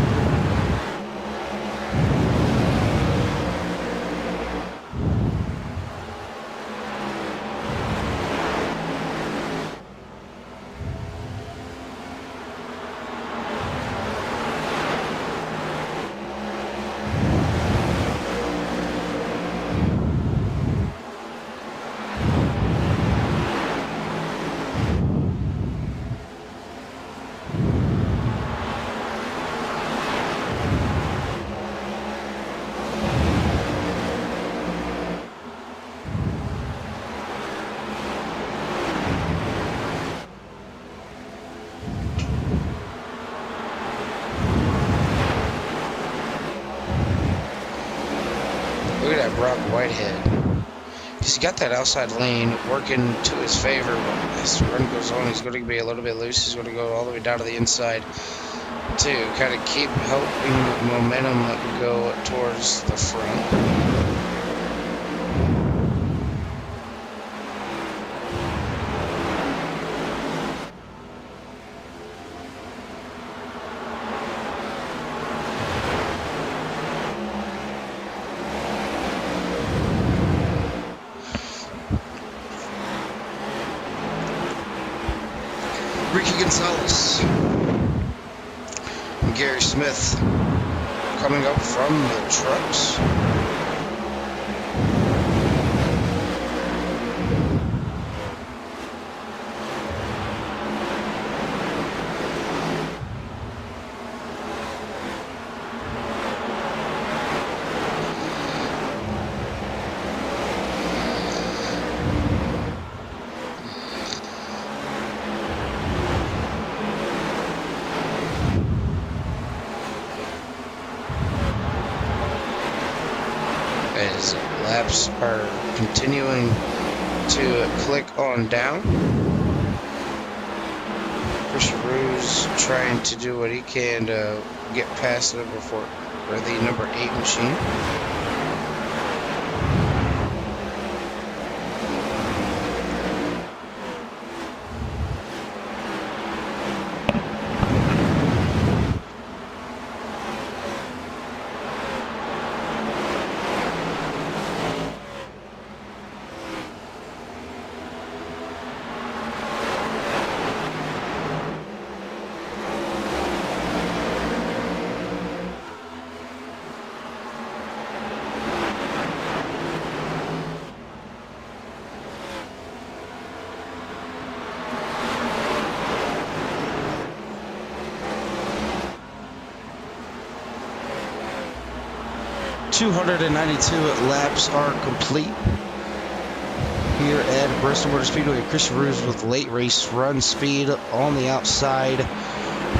S1: Look at that Brock Whitehead. He's got that outside lane working to his favor, but as the run goes on, he's going to be a little bit loose. He's going to go all the way down to the inside to kind of keep helping momentum go towards the front. Ricky Gonzalez and Gary Smith coming up from the trucks. As laps are continuing to click on down. Chris Ruse trying to do what he can to get past it before the number 8 machine. 292 laps are complete here at Bristol Motor Speedway. Chris Roos with late race run speed on the outside,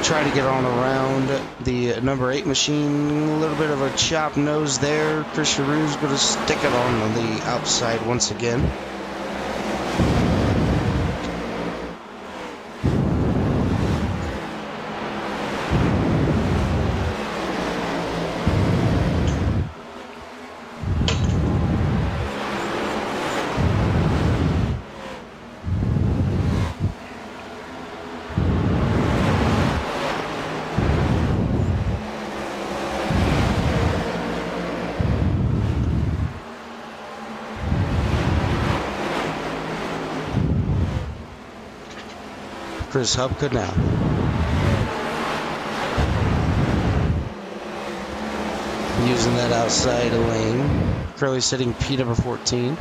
S1: trying to get on around the number 8 machine. A little bit of a chop nose there. Chris Roos going to stick it on the outside once again. Chris Hubka now. Using that outside lane. Currently sitting P number 14.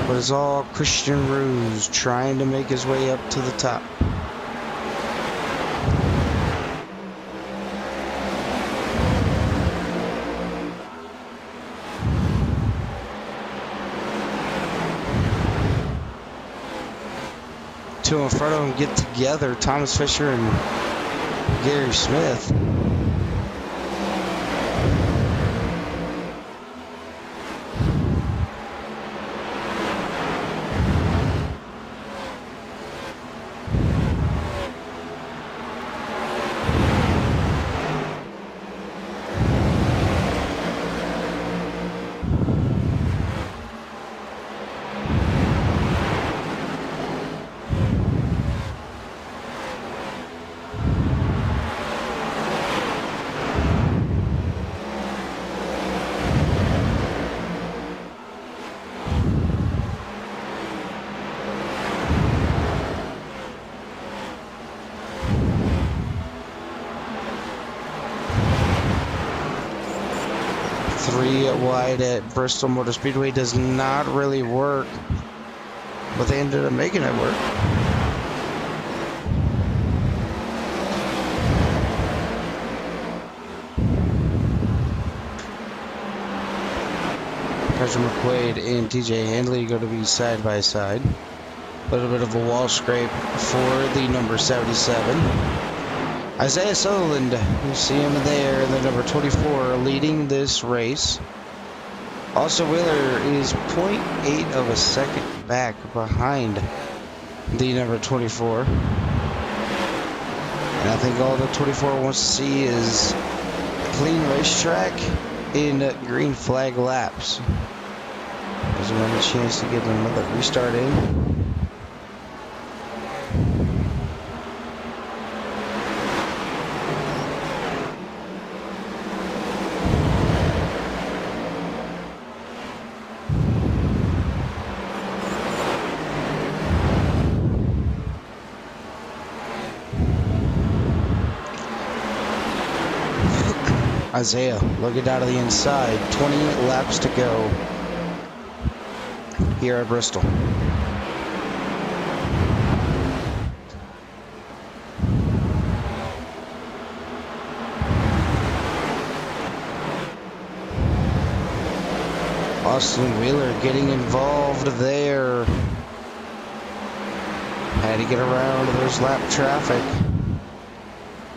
S1: But it's all Christian Roos trying to make his way up to the top. Two in front of him get together, Thomas Fisher and Gary Smith. Three wide at Bristol Motor Speedway does not really work, but they ended up making it work. Patrick McQuaid and TJ Handley are going to be side by side. A little bit of a wall scrape for the number 77. Isaiah Sutherland, you see him there in the number 24 leading this race. Austin Wheeler is 0.8 of a second back behind the number 24. And I think all the 24 wants to see is a clean racetrack in green flag laps. Gives him a chance to get another restart in. Isaiah looking down to the inside. 20 laps to go here at Bristol. Austin Wheeler getting involved there. Had to get around those lap traffic.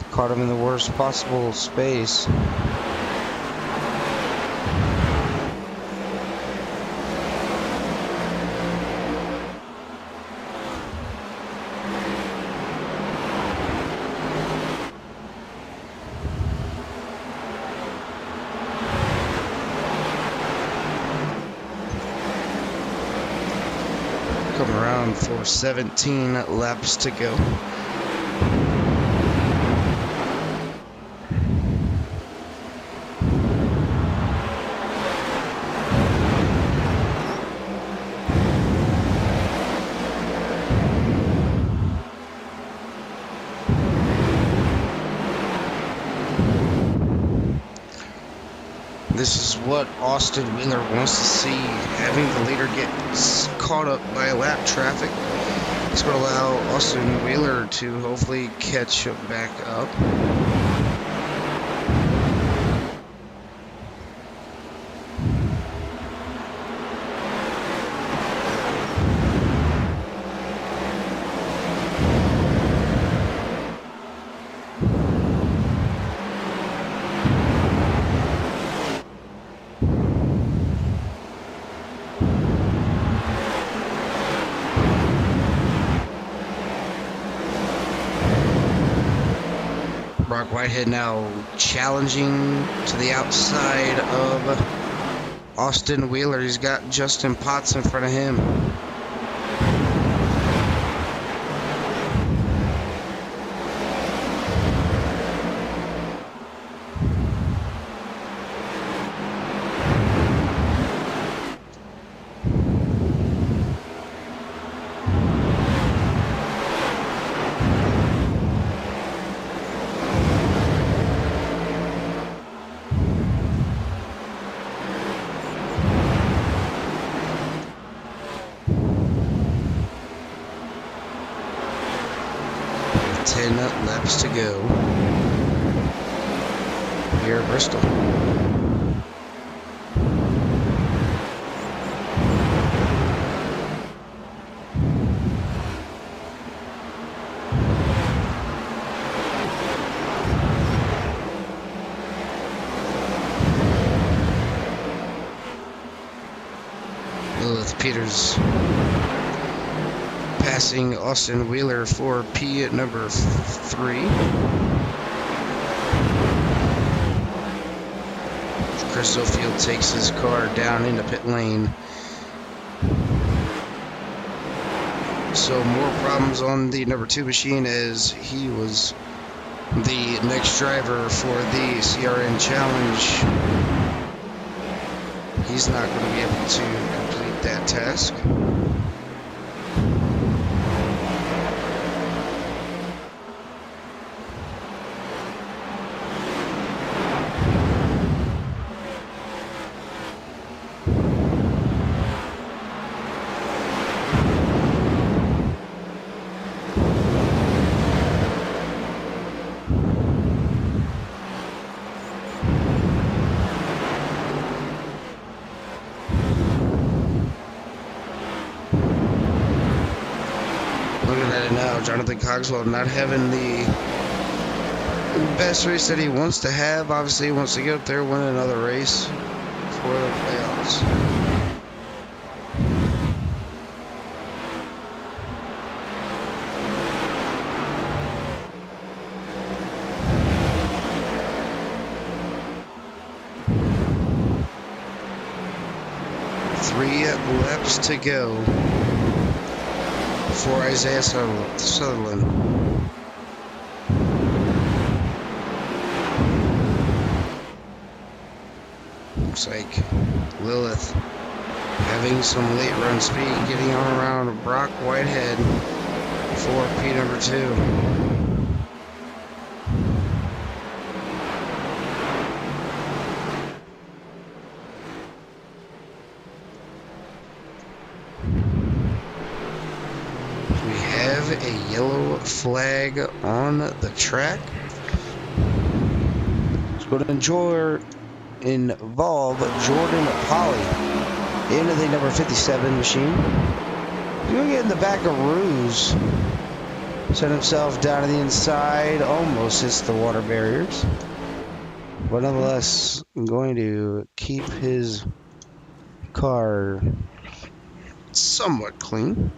S1: Caught him in the worst possible space. Come around for 17 laps to go. This is what Austin Wheeler wants to see, having the leader get caught up by lap traffic. It's going to allow Austin Wheeler to hopefully catch back up. Brock Whitehead now challenging to the outside of Austin Wheeler. He's got Justin Potts in front of him. Laps to go here at Bristol. Lilith Peters passing Austin Wheeler for P at number 3. Chris Ofield takes his car down into pit lane. So more problems on the number 2 machine, as he was the next driver for the CRN Challenge. He's not going to be able to complete that task. Looking at it now, Jonathan Cogswell not having the best race that he wants to have. Obviously, he wants to get up there, win another race for the playoffs. Three laps to go for Isaiah Sutherland. Looks like Lilith having some late run speed, getting on around Brock Whitehead for P number 2. A yellow flag on the track. It's going to involve Jordan Polly into the number 57 machine. He's going to get in the back of Ruse. Set himself down to the inside. Almost hits the water barriers. But nonetheless, going to keep his car somewhat clean.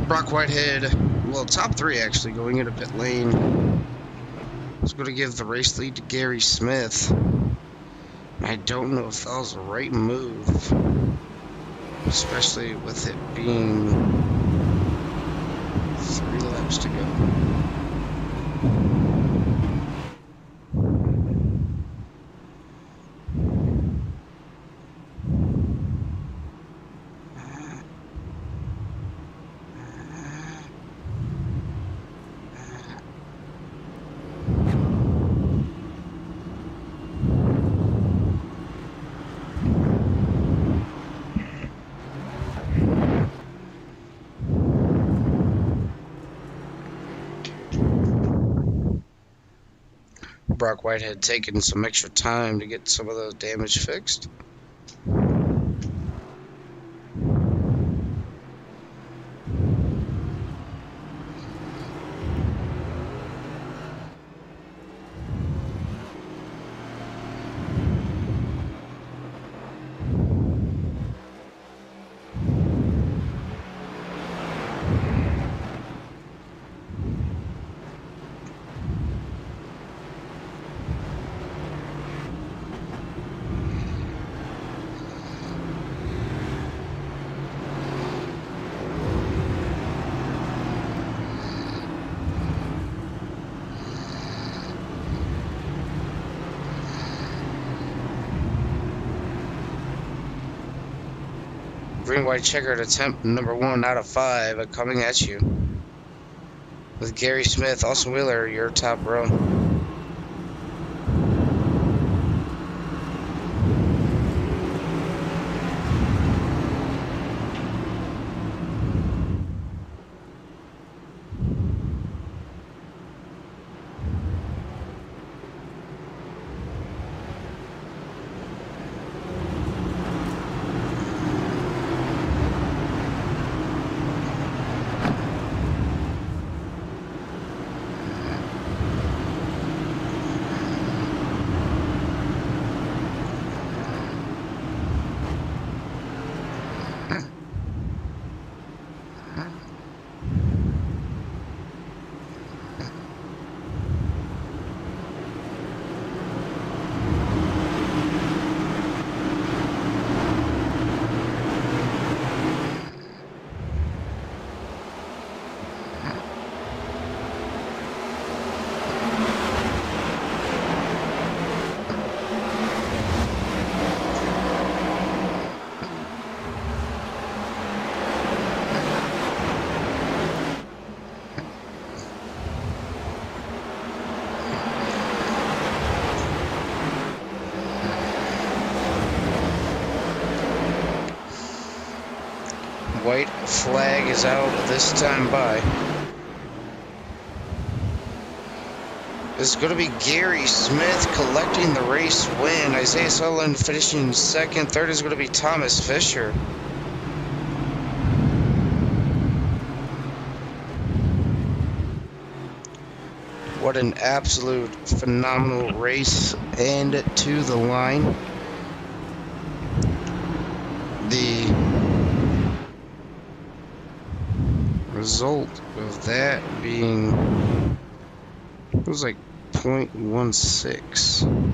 S1: Brock Whitehead, well, top 3 actually, going into pit lane. It's going to give the race lead to Gary Smith. I don't know if that was the right move, especially with it being 3 laps to go. Brock Whitehead taking some extra time to get some of the damage fixed. Green-white checkered attempt number 1 out of 5 coming at you. With Gary Smith, Austin Wheeler, your top row. White flag is out this time by. It's going to be Gary Smith collecting the race win. Isaiah Sutherland finishing second. Third is going to be Thomas Fisher. What an absolute phenomenal race and to the line. The result of that being, it was like 0.16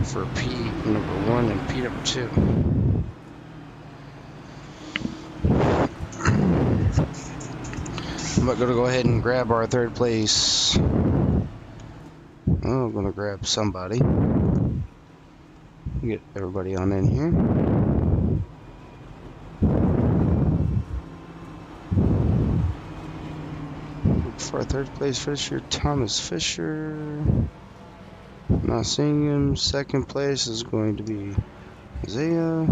S1: for P number 1 and P number 2. I'm going to go ahead and grab our third place. I'm going to grab somebody. Get everybody on in here. For our third place finisher, Thomas Fisher. Not seeing him. Second place is going to be Isaiah.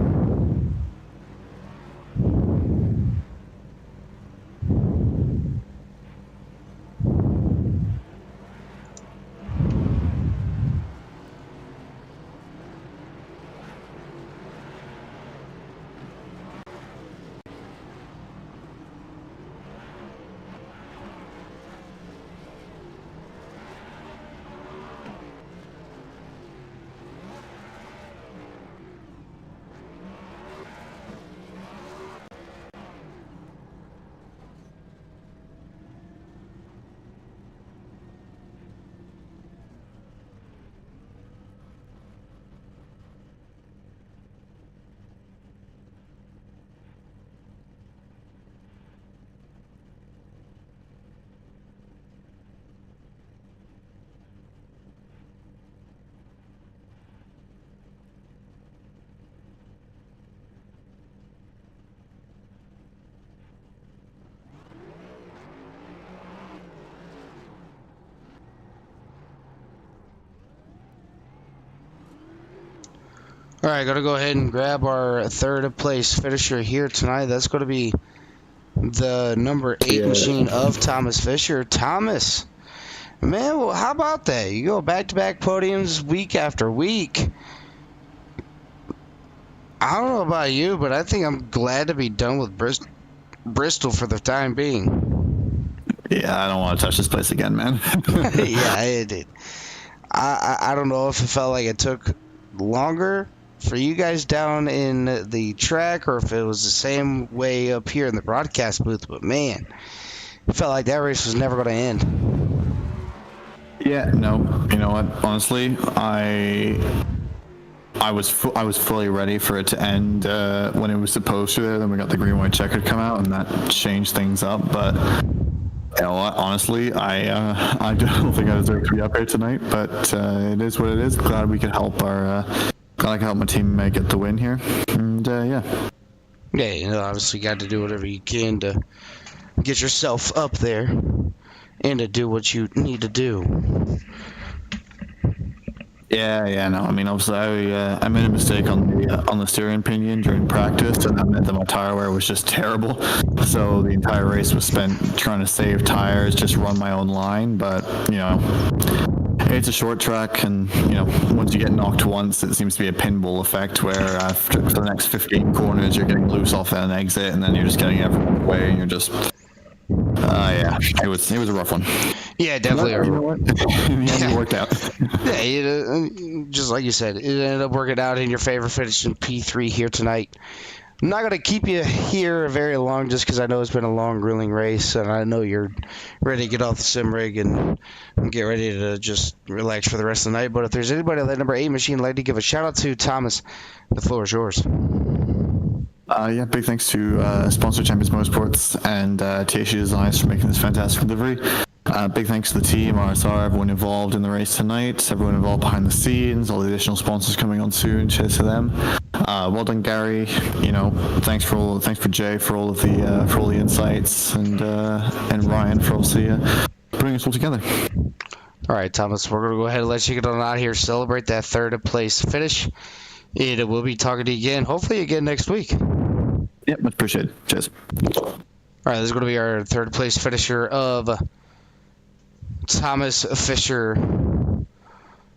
S1: Alright, gotta go ahead and grab our third place finisher here tonight. That's going to be the number 8 machine of Thomas Fisher. Thomas Man, well, how about that? You go back-to-back podiums week after week. I don't know about you, but I think I'm glad to be done with Bristol for the time being.
S2: Yeah, I don't want to touch this place again, man.
S1: Yeah, it did. I don't know if it felt like it took longer for you guys down in the track or if it was the same way up here in the broadcast booth, but man, it felt like that race was never going to end.
S2: Yeah, no, you know what? Honestly, I was fully ready for it to end when it was supposed to. Then we got the green white checker come out, and that changed things up. But you know what? Honestly, I don't think I deserve to be up here tonight. But it is what it is. Glad we could help glad I could help my teammate get the win here. And yeah.
S1: Yeah, you know, obviously got to do whatever you can to get yourself up there and to do what you need to do.
S2: Yeah, no. I mean, obviously, I made a mistake on the steering pinion during practice, and that meant that my tire wear was just terrible. So the entire race was spent trying to save tires, just run my own line. But you know, it's a short track, and you know, once you get knocked once, it seems to be a pinball effect where for the next 15 corners, you're getting loose off an exit, and then you're just getting everyone away, and you're just. Yeah, it was a rough one.
S1: Yeah, definitely.
S2: You know what? It worked out.
S1: Yeah, just like you said, it ended up working out in your favor, finishing P3 here tonight. I'm not going to keep you here very long just because I know it's been a long, grueling race, and I know you're ready to get off the sim rig and get ready to just relax for the rest of the night. But if there's anybody on that number 8 machine like to give a shout-out to, Thomas, the floor is yours.
S2: Yeah, big thanks to sponsor Champions Motorsports and THC Designs for making this fantastic delivery. Big thanks to the team, RSR, everyone involved in the race tonight, everyone involved behind the scenes, all the additional sponsors coming on soon. Cheers to them. Well done, Gary. You know, thanks for Jay for all of the insights, and Ryan for obviously putting us all together.
S1: All right, Thomas, we're gonna go ahead and let you get on out here, celebrate that third place finish. And we'll be talking to you again, hopefully again next week.
S2: Yep, much appreciated. Cheers.
S1: All right, this is going to be our third place finisher of Thomas Fisher. I'm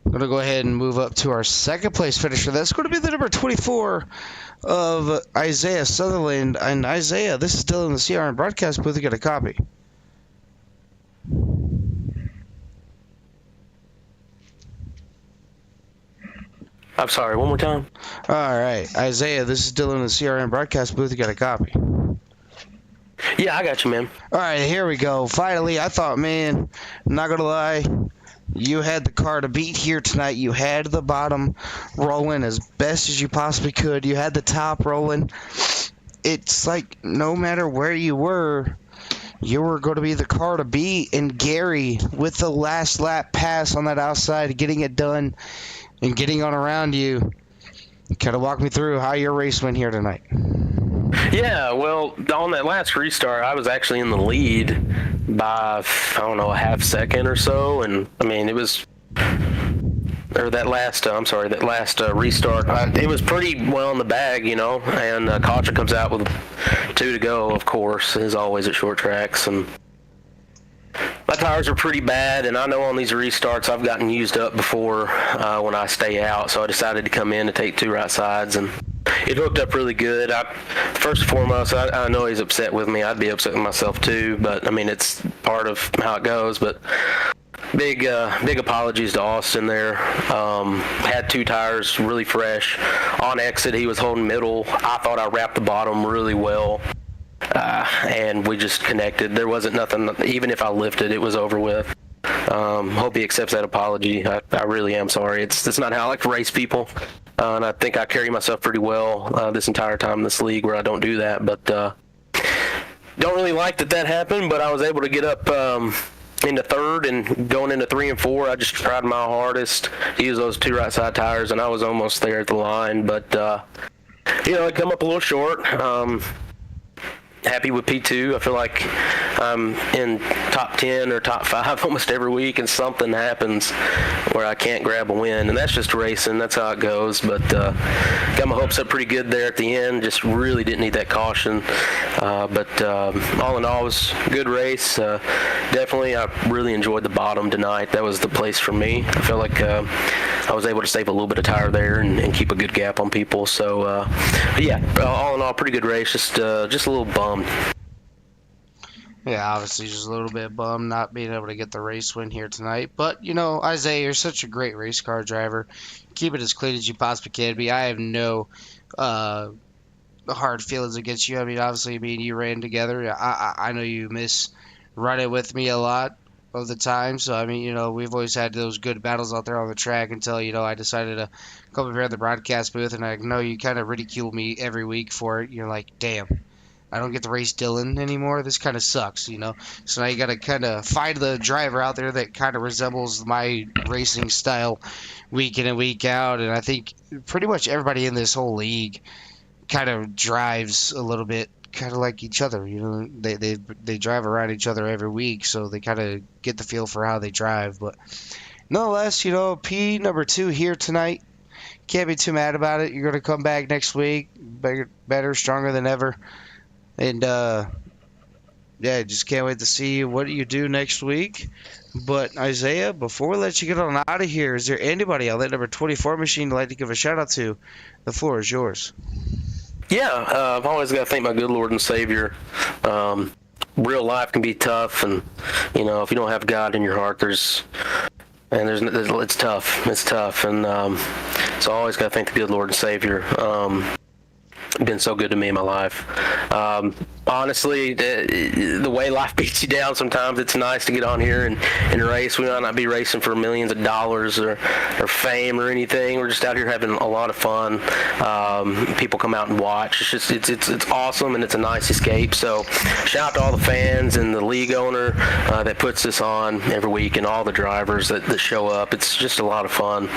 S1: going to go ahead and move up to our second place finisher. That's going to be the number 24 of Isaiah Sutherland. And Isaiah, this is still in the CRN broadcast booth. You got a copy.
S3: I'm sorry, one more time.
S1: All right, Isaiah, this is still in the CRN broadcast booth. You got a copy.
S3: Yeah, I got you, man.
S1: All right, here we go. Finally, I thought, man, I'm not going to lie, you had the car to beat here tonight. You had the bottom rolling as best as you possibly could. You had the top rolling. It's like no matter where you were going to be the car to beat. And Gary, with the last lap pass on that outside, getting it done and getting on around you, kind of walk me through how your race went here tonight.
S3: Yeah, well, on that last restart, I was actually in the lead by, I don't know, a half second or so. And, I mean, it was, or that last restart, it was pretty well in the bag, you know. And Kocha comes out with 2 to go, of course, as always at short tracks. And my tires are pretty bad, and I know on these restarts I've gotten used up before when I stay out, so I decided to come in to take 2 right sides, and it hooked up really good. First and foremost, I know he's upset with me. I'd be upset with myself too, but I mean, it's part of how it goes. But big apologies to Austin there. Had 2 tires really fresh. On exit, he was holding middle. I thought I wrapped the bottom really well. And we just connected. There wasn't nothing, even if I lifted, it was over with. Hope he accepts that apology. I really am sorry. It's not how I like to race people. And I think I carry myself pretty well this entire time in this league where I don't do that. But don't really like that happened, but I was able to get up into third, and going into 3 and 4, I just tried my hardest to use those 2 right side tires, and I was almost there at the line. But, I come up a little short. happy with P2. I feel like I'm in top 10 or top 5 almost every week, and something happens where I can't grab a win, and that's just racing. That's how it goes. But got my hopes up pretty good there at the end. Just really didn't need that caution. But all in all, it was a good race. Definitely, I really enjoyed the bottom tonight. That was the place for me. I felt like I was able to save a little bit of tire there and keep a good gap on people. So, yeah, all in all, pretty good race. Just a little bummed.
S1: Yeah, obviously just a little bit bummed not being able to get the race win here tonight. But, Isaiah, you're such a great race car driver. Keep it as clean as you possibly can be. I have no hard feelings against you. I mean, obviously, me and you ran together. I know you miss running with me a lot of the time. So, I mean, we've always had those good battles out there on the track until, I decided to come up here at the broadcast booth. And I know you kind of ridicule me every week for it. You're like, damn, I don't get to race Dylan anymore. This kind of sucks, So now you got to kind of find the driver out there that kind of resembles my racing style week in and week out. And I think pretty much everybody in this whole league kind of drives a little bit kind of like each other. They drive around each other every week, so they kind of get the feel for how they drive. But nonetheless, P number 2 here tonight. Can't be too mad about it. You're going to come back next week better, stronger than ever. And, yeah, just can't wait to see what you do next week. But, Isaiah, before we let you get on out of here, is there anybody on that number 24 machine you'd like to give a shout-out to? The floor is yours.
S3: Yeah, I've always got to thank my good Lord and Savior. Real life can be tough, and, if you don't have God in your heart, it's tough. It's tough, and so I always got to thank the good Lord and Savior. Been so good to me in my life. Honestly, the way life beats you down sometimes, it's nice to get on here and race. We might not be racing for millions of dollars or fame or anything. We're just out here having a lot of fun. People come out and watch. It's awesome, and it's a nice escape. So shout out to all the fans and the league owner that puts this on every week, and all the drivers that show up. It's just a lot of fun.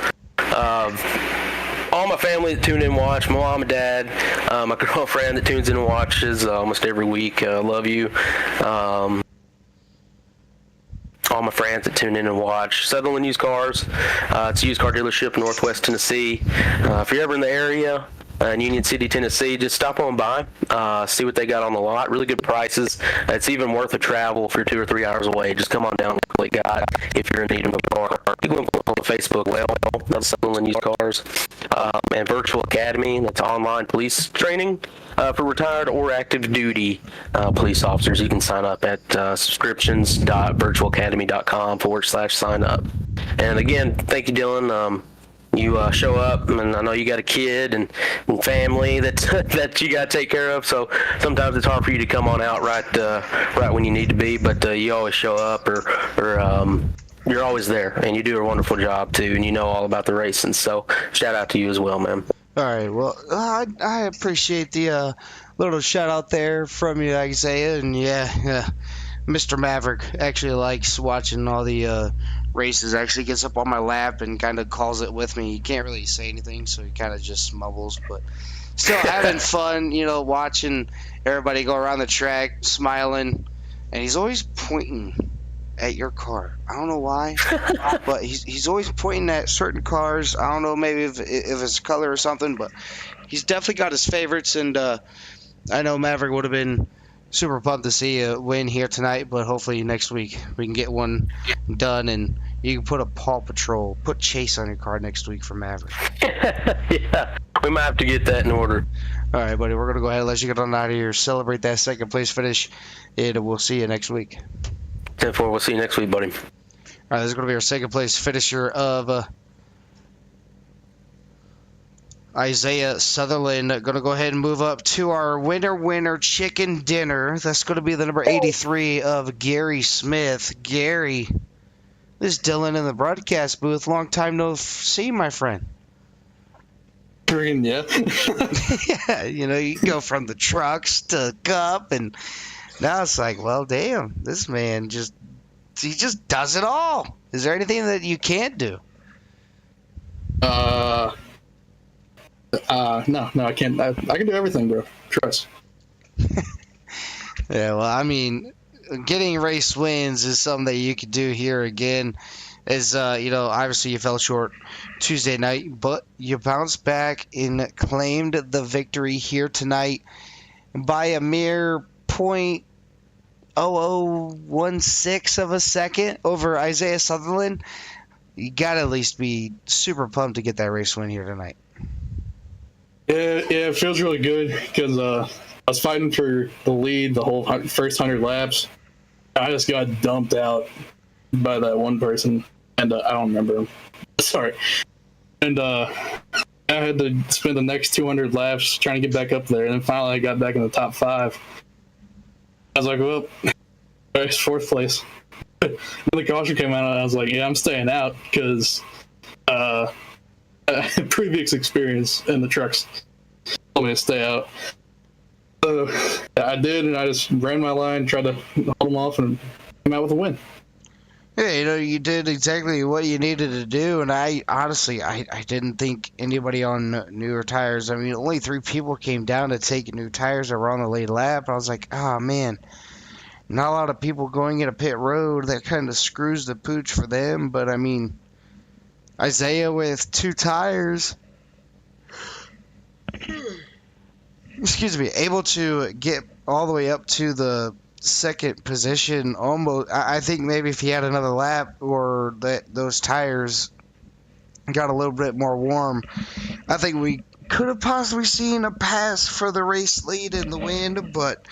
S3: All my family that tune in and watch, my mom and dad, my girlfriend that tunes in and watches almost every week, love you. All my friends that tune in and watch. Sutherland Used Cars, it's a used car dealership in Northwest Tennessee. If you're ever in the area, in Union City, Tennessee, just stop on by, see what they got on the lot. Really good prices. It's even worth a travel if you're 2 or 3 hours away. Just come on down and click God if you're in need of a car. You can go on Facebook, that's Sutherland Used Cars, and Virtual Academy. That's online police training for retired or active duty police officers. You can sign up at subscriptions.virtualacademy.com/sign up. And again, thank you, Dylan. You show up, and I know you got a kid and family that you got to take care of. So sometimes it's hard for you to come on out right when you need to be. But you always show up, or you're always there, and you do a wonderful job too. And you know all about the racing. So shout out to you as well, man.
S1: All right. Well, I appreciate the little shout out there from you, Isaiah. And yeah, Mr. Maverick actually likes watching all the races. Actually gets up on my lap and kind of calls it with me. He can't really say anything, so he kind of just mumbles, but still having fun, watching everybody go around the track, smiling, and he's always pointing at your car. I don't know why, but he's always pointing at certain cars. I don't know, maybe if it's color or something, but he's definitely got his favorites, and I know Maverick would have been super pumped to see you win here tonight, but hopefully next week we can get one done, and you can put a put Chase on your car next week for Maverick.
S3: Yeah, we might have to get that in order.
S1: All right, buddy, we're going to go ahead and let you get on out of here, celebrate that second place finish, and we'll see you next week.
S3: 10-4, we'll see you next week, buddy.
S1: All right, this is going to be our second place finisher of Isaiah Sutherland. Going to go ahead and move up to our winner chicken dinner. That's going to be the number 83 of Gary Smith. Gary, this is Dylan in the broadcast booth. Long time no see, my friend.
S4: Yeah.
S1: Yeah, you go from the trucks to Cup, and now it's like, well, damn, this man he just does it all. Is there anything that you can't do?
S4: No, I can't. I can do everything, bro. Trust.
S1: Yeah, well, I mean, getting race wins is something that you could do here again. As obviously you fell short Tuesday night, but you bounced back and claimed the victory here tonight by a mere 0.0016 of a second over Isaiah Sutherland. You gotta at least be super pumped to get that race win here tonight.
S4: Yeah, it feels really good because I was fighting for the lead the whole first 100 laps. I just got dumped out by that one person, and I don't remember him. Sorry. And I had to spend the next 200 laps trying to get back up there, and then finally I got back in the top 5. I was like, well, it's 4th place. Then the caution came out, and I was like, yeah, I'm staying out because previous experience in the trucks told me to stay out. So I did, and I just ran my line, tried to hold them off, and came out with a win.
S1: Yeah, you did exactly what you needed to do, and I honestly, I didn't think anybody on newer tires. I mean, only 3 people came down to take new tires that were on the late lap. I was like, oh man, not a lot of people going into pit road. That kind of screws the pooch for them. But I mean, Isaiah with 2 tires, excuse me, able to get all the way up to the second position. Almost, I think maybe if he had another lap or those tires got a little bit more warm, I think we could have possibly seen a pass for the race lead in the win. But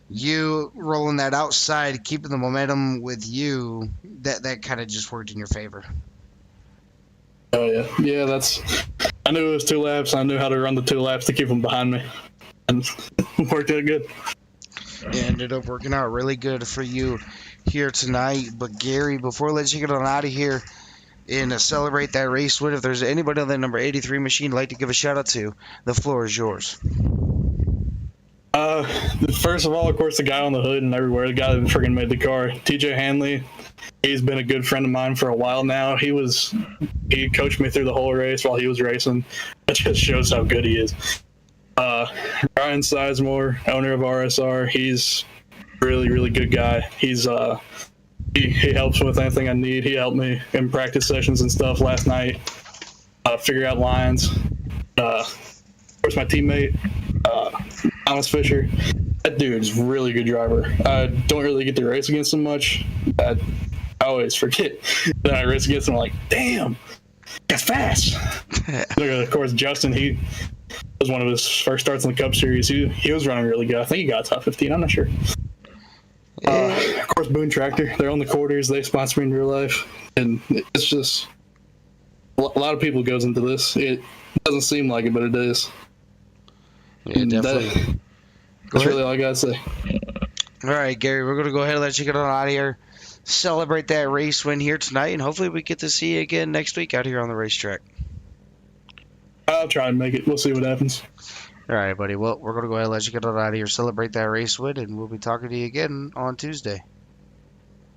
S1: you rolling that outside, keeping the momentum with you, that kind of just worked in your favor.
S4: Oh yeah, I knew it was 2 laps. I knew how to run the 2 laps to keep them behind me, and worked out good.
S1: It ended up working out really good for you here tonight. But Gary, before I let you get on out of here and celebrate that race win, if there's anybody on that number 83 machine you'd like to give a shout out to, the floor is yours.
S4: First of all, of course, the guy on the hood and everywhere, the guy that freaking made the car, TJ Hanley. He's been a good friend of mine for a while now. He coached me through the whole race while he was racing. That just shows how good he is. Ryan Sizemore, owner of RSR, he's a really, really good guy. He's he helps with anything I need. He helped me in practice sessions and stuff last night, figure out lines. Of course, my teammate, Thomas Fisher. That dude's a really good driver. I don't really get to race against him much. I always forget that I race against him. I'm like, damn, that's fast. Of course, Justin, he was one of his first starts in the Cup Series. He was running really good. I think he got top 15. I'm not sure. Of course, Boone Tractor. They're on the quarters. They sponsor me in real life. And it's just a lot of people goes into this. It doesn't seem like it, but it is.
S1: Yeah, definitely.
S4: That's really all I got to say.
S1: All right, Gary, we're going to go ahead and let you get on out of here. Celebrate that race win here tonight, and hopefully we get to see you again next week out here on the racetrack.
S4: I'll try and make it. We'll see what happens.
S1: All right, buddy. Well, we're going to go ahead and let you get on out of here, celebrate that race win, and we'll be talking to you again on Tuesday.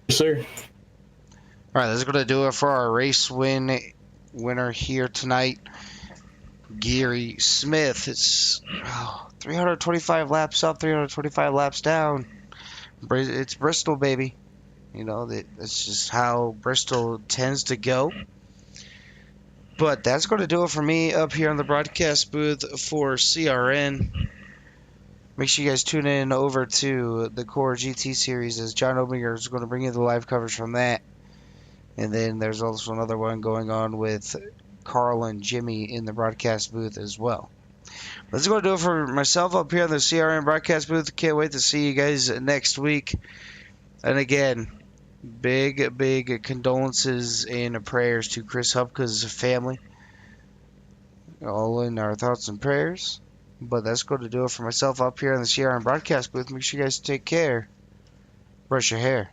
S4: Yes, sir.
S1: All right, that's going to do it for our race winner here tonight, Gary Smith. It's 325 laps up, 325 laps down. It's Bristol, baby. You know, that's just how Bristol tends to go. But that's going to do it for me up here on the broadcast booth for CRN. Make sure you guys tune in over to the Core GT series, as John Obinger is going to bring you the live coverage from that. And then there's also another one going on with Carl and Jimmy in the broadcast booth as well. That's going to do it for myself up here on the CRN broadcast booth. Can't wait to see you guys next week. And again, big condolences and prayers to Chris Hupka's family. All in our thoughts and prayers. But that's going to do it for myself up here on the CRN broadcast booth. Make sure you guys take care. Brush your hair.